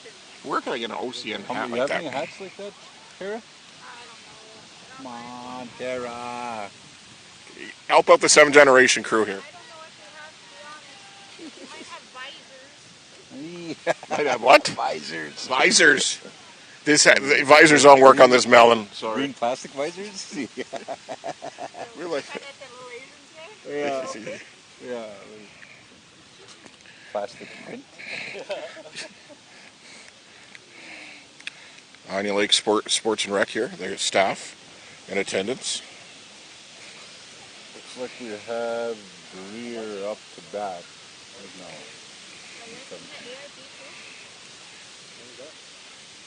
Where can I get an OCN hat You like have any that? hats like that, Tara? Come on, Tara. Help out the 7th generation crew here. Might have what? Visors. Visors. The visors don't work on this melon. Sorry. Green plastic visors? We're like, Yeah. Yeah. Plastic print. Onion Lake Sports and Rec here. There's staff in attendance. Looks like we have Greer up to bat right now.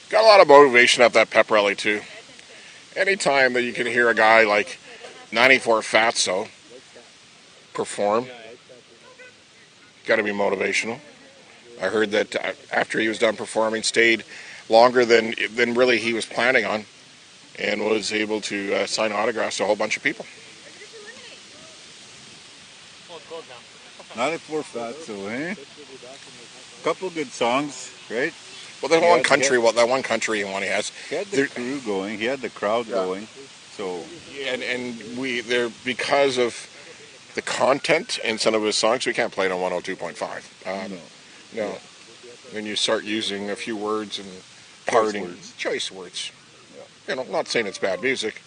Got a lot of motivation at that pep rally too. Anytime that you can hear a guy like 94 Fatso perform, got to be motivational. I heard that after he was done performing, stayed longer than really he was planning on, and was able to sign autographs to a whole bunch of people. 94 Fatso, eh? Couple good songs, right? Well, that one country one he has. He had the crew going. He had the crowd going. So and we there because of the content in some of his songs, we can't play it on 102.5. No. When you start using a few words and parting choice words. Yeah. You know, not saying it's bad music.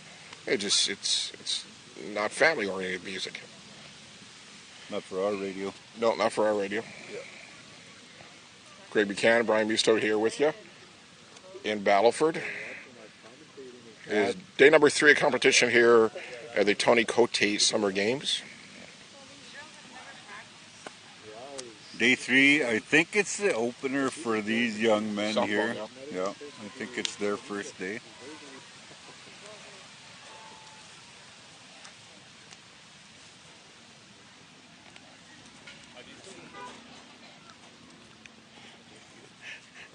It's not family oriented music. Not for our radio. No, not for our radio. Yeah. Greg Buchanan, Brian Musto here with you in Battleford. It is day number 3 of competition here at the Tony Cote Summer Games. Day 3, I think it's the opener for these young men Softball, here. yeah. Yeah, I think it's their first day.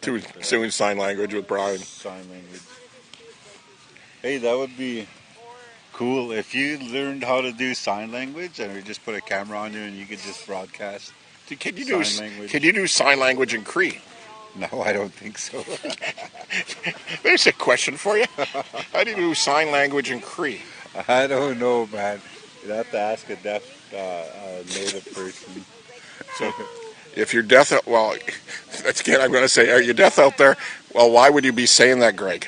Doing sign language with Brian. Sign language. Hey, that would be cool if you learned how to do sign language and we just put a camera on you and you could just broadcast. Can you do sign language in Cree? No, I don't think so. There's a question for you. How do you do sign language in Cree? I don't know, man. You'd have to ask a deaf native person. So, if you're deaf, well, that's again, I'm going to say, are you deaf out there? Well, why would you be saying that, Greg?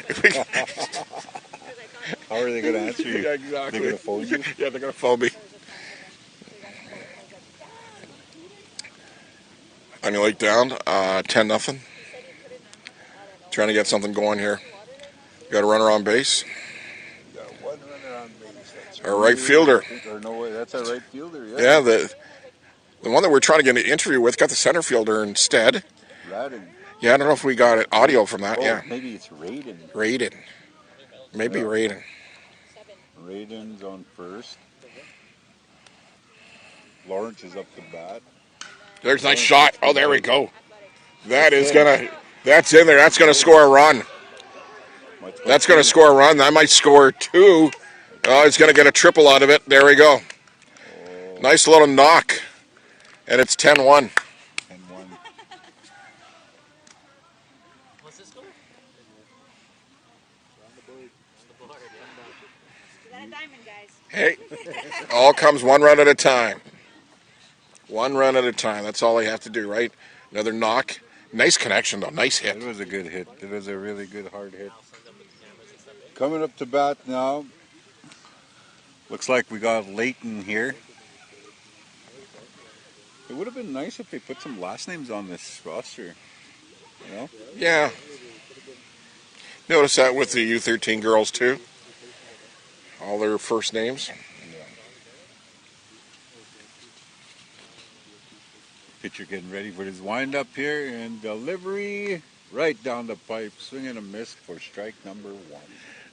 How are they going to answer you? Yeah, exactly. They're going to phone you? Yeah, they're going to phone me. On your lake down, 10-0. Trying to get something going here. Got a runner on base. Got one runner on base. Our right fielder. Or no way, that's our right fielder, yeah. Yeah, the one that we're trying to get an interview with got the center fielder instead. Radin. Yeah, I don't know if we got audio from that. Yeah. Maybe it's Raiden. Maybe yeah. Raiden. Raiden's on first. Lawrence is up to bat. There's a nice shot. Oh, there we go. That's in there. That's gonna score a run. That's gonna score a run. That might score 2. Oh, he's gonna get a triple out of it. There we go. Nice little knock. And it's 10-1. 10-1. What's the score? Hey, all comes one run at a time. One run at a time. That's all they have to do, right? Another knock. Nice connection, though. Nice hit. It was a good hit. It was a really good hard hit. Coming up to bat now. Looks like we got Leighton here. It would have been nice if they put some last names on this roster. You know? Yeah. Notice that with the U13 girls, too. All their first names. Pitcher getting ready for his windup here, and delivery right down the pipe. Swing and a miss for strike number 1.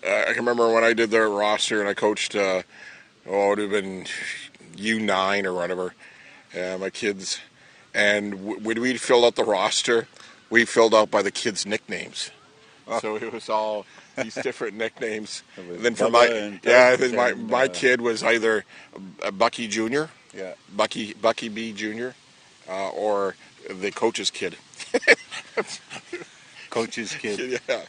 I can remember when I did their roster and I coached, it would have been U9 or whatever, my kids. And when we filled out the roster, we filled out by the kids' nicknames. So it was all these different nicknames. And then for my kid was either Bucky Jr., Bucky B Jr., or the coach's kid. Coach's kid. Yeah.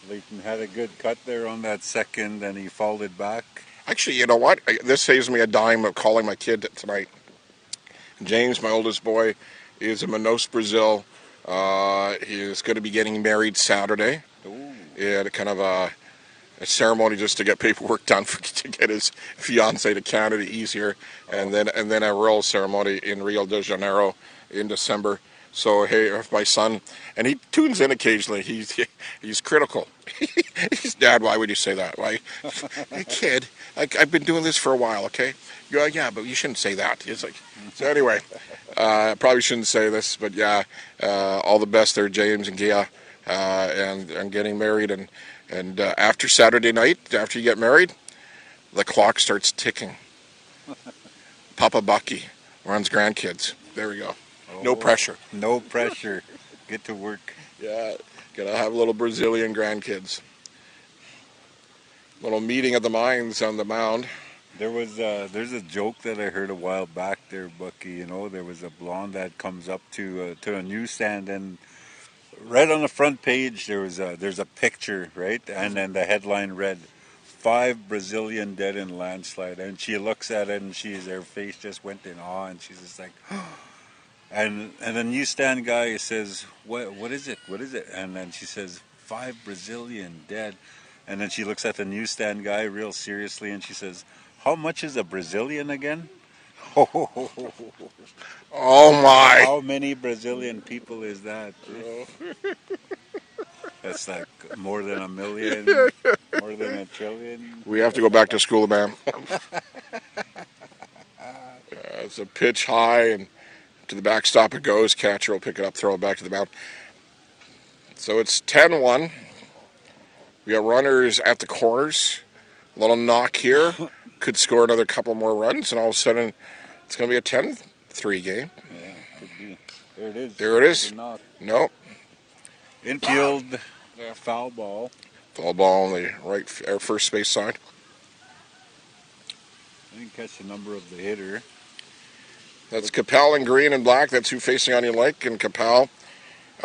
Leighton had a good cut there on that second, and he fouled it back. Actually, you know what? This saves me a dime of calling my kid tonight. James, my oldest boy, is in Manaus, Brazil. He is going to be getting married Saturday. Ooh. Yeah, kind of a ceremony just to get paperwork done to get his fiance to Canada easier, and then a royal ceremony in Rio de Janeiro in December. So hey, my son, and he tunes in occasionally. He's critical. He's, Dad, why would you say that? Why, hey, kid? I've been doing this for a while. Okay, you're like, yeah, but you shouldn't say that. It's like, so anyway, I probably shouldn't say this, but yeah, all the best there, James and Gia, and getting married and after Saturday night, after you get married, the clock starts ticking. Papa Bucky runs grandkids. There we go. No pressure. No pressure. Get to work. Yeah, gonna have little Brazilian grandkids. Little meeting of the minds on the mound. There's a joke that I heard a while back there, Bucky. You know, there was a blonde that comes up to a newsstand, and right on the front page there's a picture, right, and then the headline read, 5 Brazilian dead in landslide, and she looks at it and her face just went in awe, and she's just like, and the newsstand guy says, what is it, and then she says, 5 Brazilian dead, and then she looks at the newsstand guy real seriously and she says, how much is a Brazilian again? Oh my! How many Brazilian people is that? That's like more than a million, more than a trillion. We have to go back to school, man. It's a pitch high, and to the backstop it goes. Catcher will pick it up, throw it back to the mound. So it's 10-1. We got runners at the corners. A little knock here. Could score another couple more runs, and all of a sudden it's going to be a 10-3 game. Yeah, could be. There it is. There it is. No. Infield, foul ball. Foul ball on the right first space side. I didn't catch the number of the hitter. That's Capel in green and black. That's who facing Onion Lake, and Capel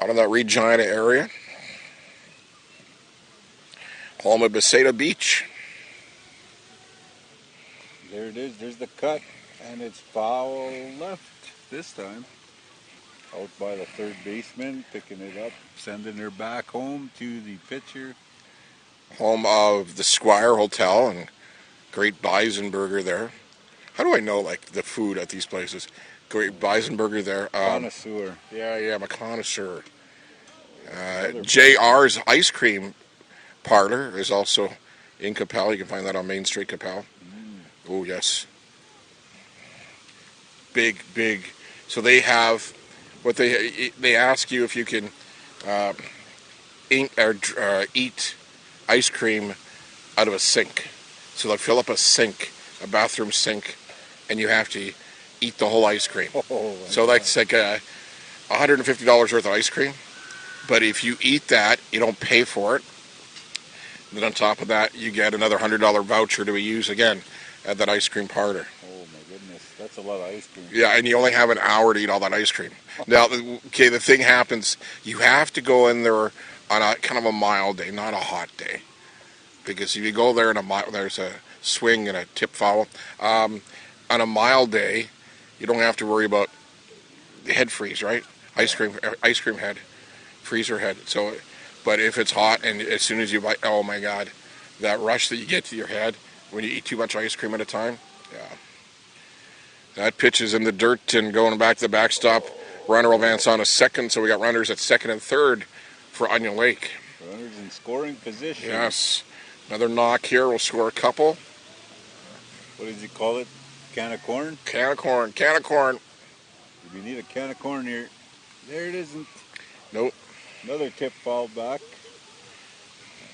out in that Regina area. Home of Beseda Beach. There it is. There's the cut, and it's foul left this time. Out by the third baseman, picking it up, sending her back home to the pitcher. Home of the Squire Hotel and great bison burger there. How do I know, like, the food at these places? Great bison burger there. Connoisseur. Yeah, I'm a connoisseur. JR's Ice Cream Parlor is also in Capel. You can find that on Main Street, Capel. Oh, yes. Big. So they have what they ask you if you can eat ice cream out of a sink. So they'll fill up a sink, a bathroom sink, and you have to eat the whole ice cream. So that's like $150 worth of ice cream. But if you eat that, you don't pay for it. Then on top of that, you get another $100 voucher to be used again at that ice cream parlor. Oh my goodness, that's a lot of ice cream. Yeah, and you only have an hour to eat all that ice cream. Now, okay, the thing happens, you have to go in there on a kind of a mild day, not a hot day. Because if you go there there's a swing and a tip foul. On a mild day, you don't have to worry about the head freeze, right? Ice cream head, freezer head. So, but if it's hot and as soon as you bite, oh my God, that rush that you get to your head when you eat too much ice cream at a time, yeah. That pitch is in the dirt and going back to the backstop. Runner will advance on a second, so we got runners at second and third for Onion Lake. Runners in scoring position. Yes. Another knock here. We'll score a couple. What does he call it? Can of corn? Can of corn. We need a can of corn here. There it isn't. Nope. Another tip foul back.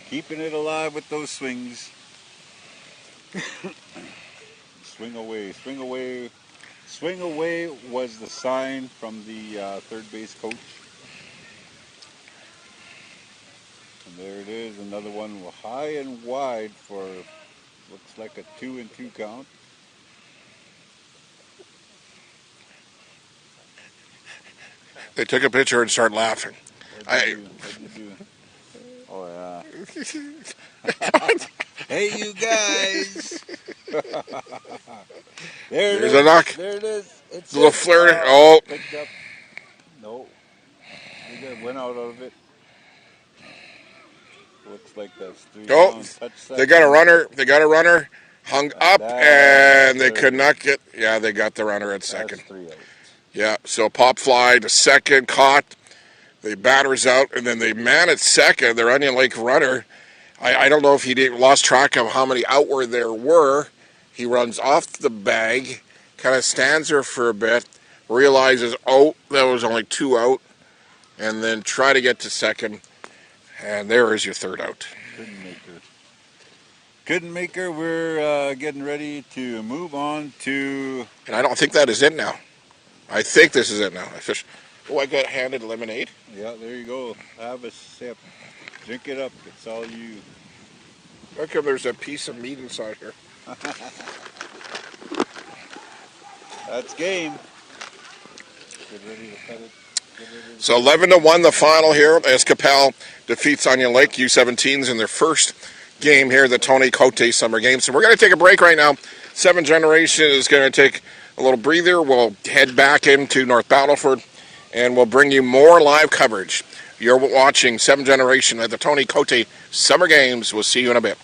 Keeping it alive with those swings. Swing away. Swing away was the sign from the third base coach. And there it is, another one high and wide for, looks like a 2-2 count. They took a picture and started laughing. What'd you do? Oh, yeah. Hey, you guys. There's There's a knock. There it is. It's A little it. flare. Oh. Picked up. No. Went out of it. Looks like that's 3 Oh, down. Touch they got a runner. They got a runner. Hung up, That's and they could third. not get. Yeah, they got the runner at second. That's 3 out. Yeah, so pop fly to second, caught. The batter's out, and then the man at second, their Onion Lake runner. I don't know if he lost track of how many outward there were. He runs off the bag, kind of stands there for a bit, realizes, oh, there was only 2 out, and then try to get to second, and there is your 3rd out. Couldn't make her. We're getting ready to move on to... And I don't think that is it now. I think this is it now. I got handed lemonade. Yeah, there you go. Have a sip. Drink it up. It's all you. How come there's a piece of meat inside here? That's game. Get ready to cut it. So 11-1 the final here as Capel defeats Onion Lake U17s in their first game here at the Tony Cote Summer Games. So we're going to take a break right now. 7 Generation is going to take a little breather. We'll head back into North Battleford and we'll bring you more live coverage. You're watching 7 Generation at the Tony Cote Summer Games. We'll see you in a bit.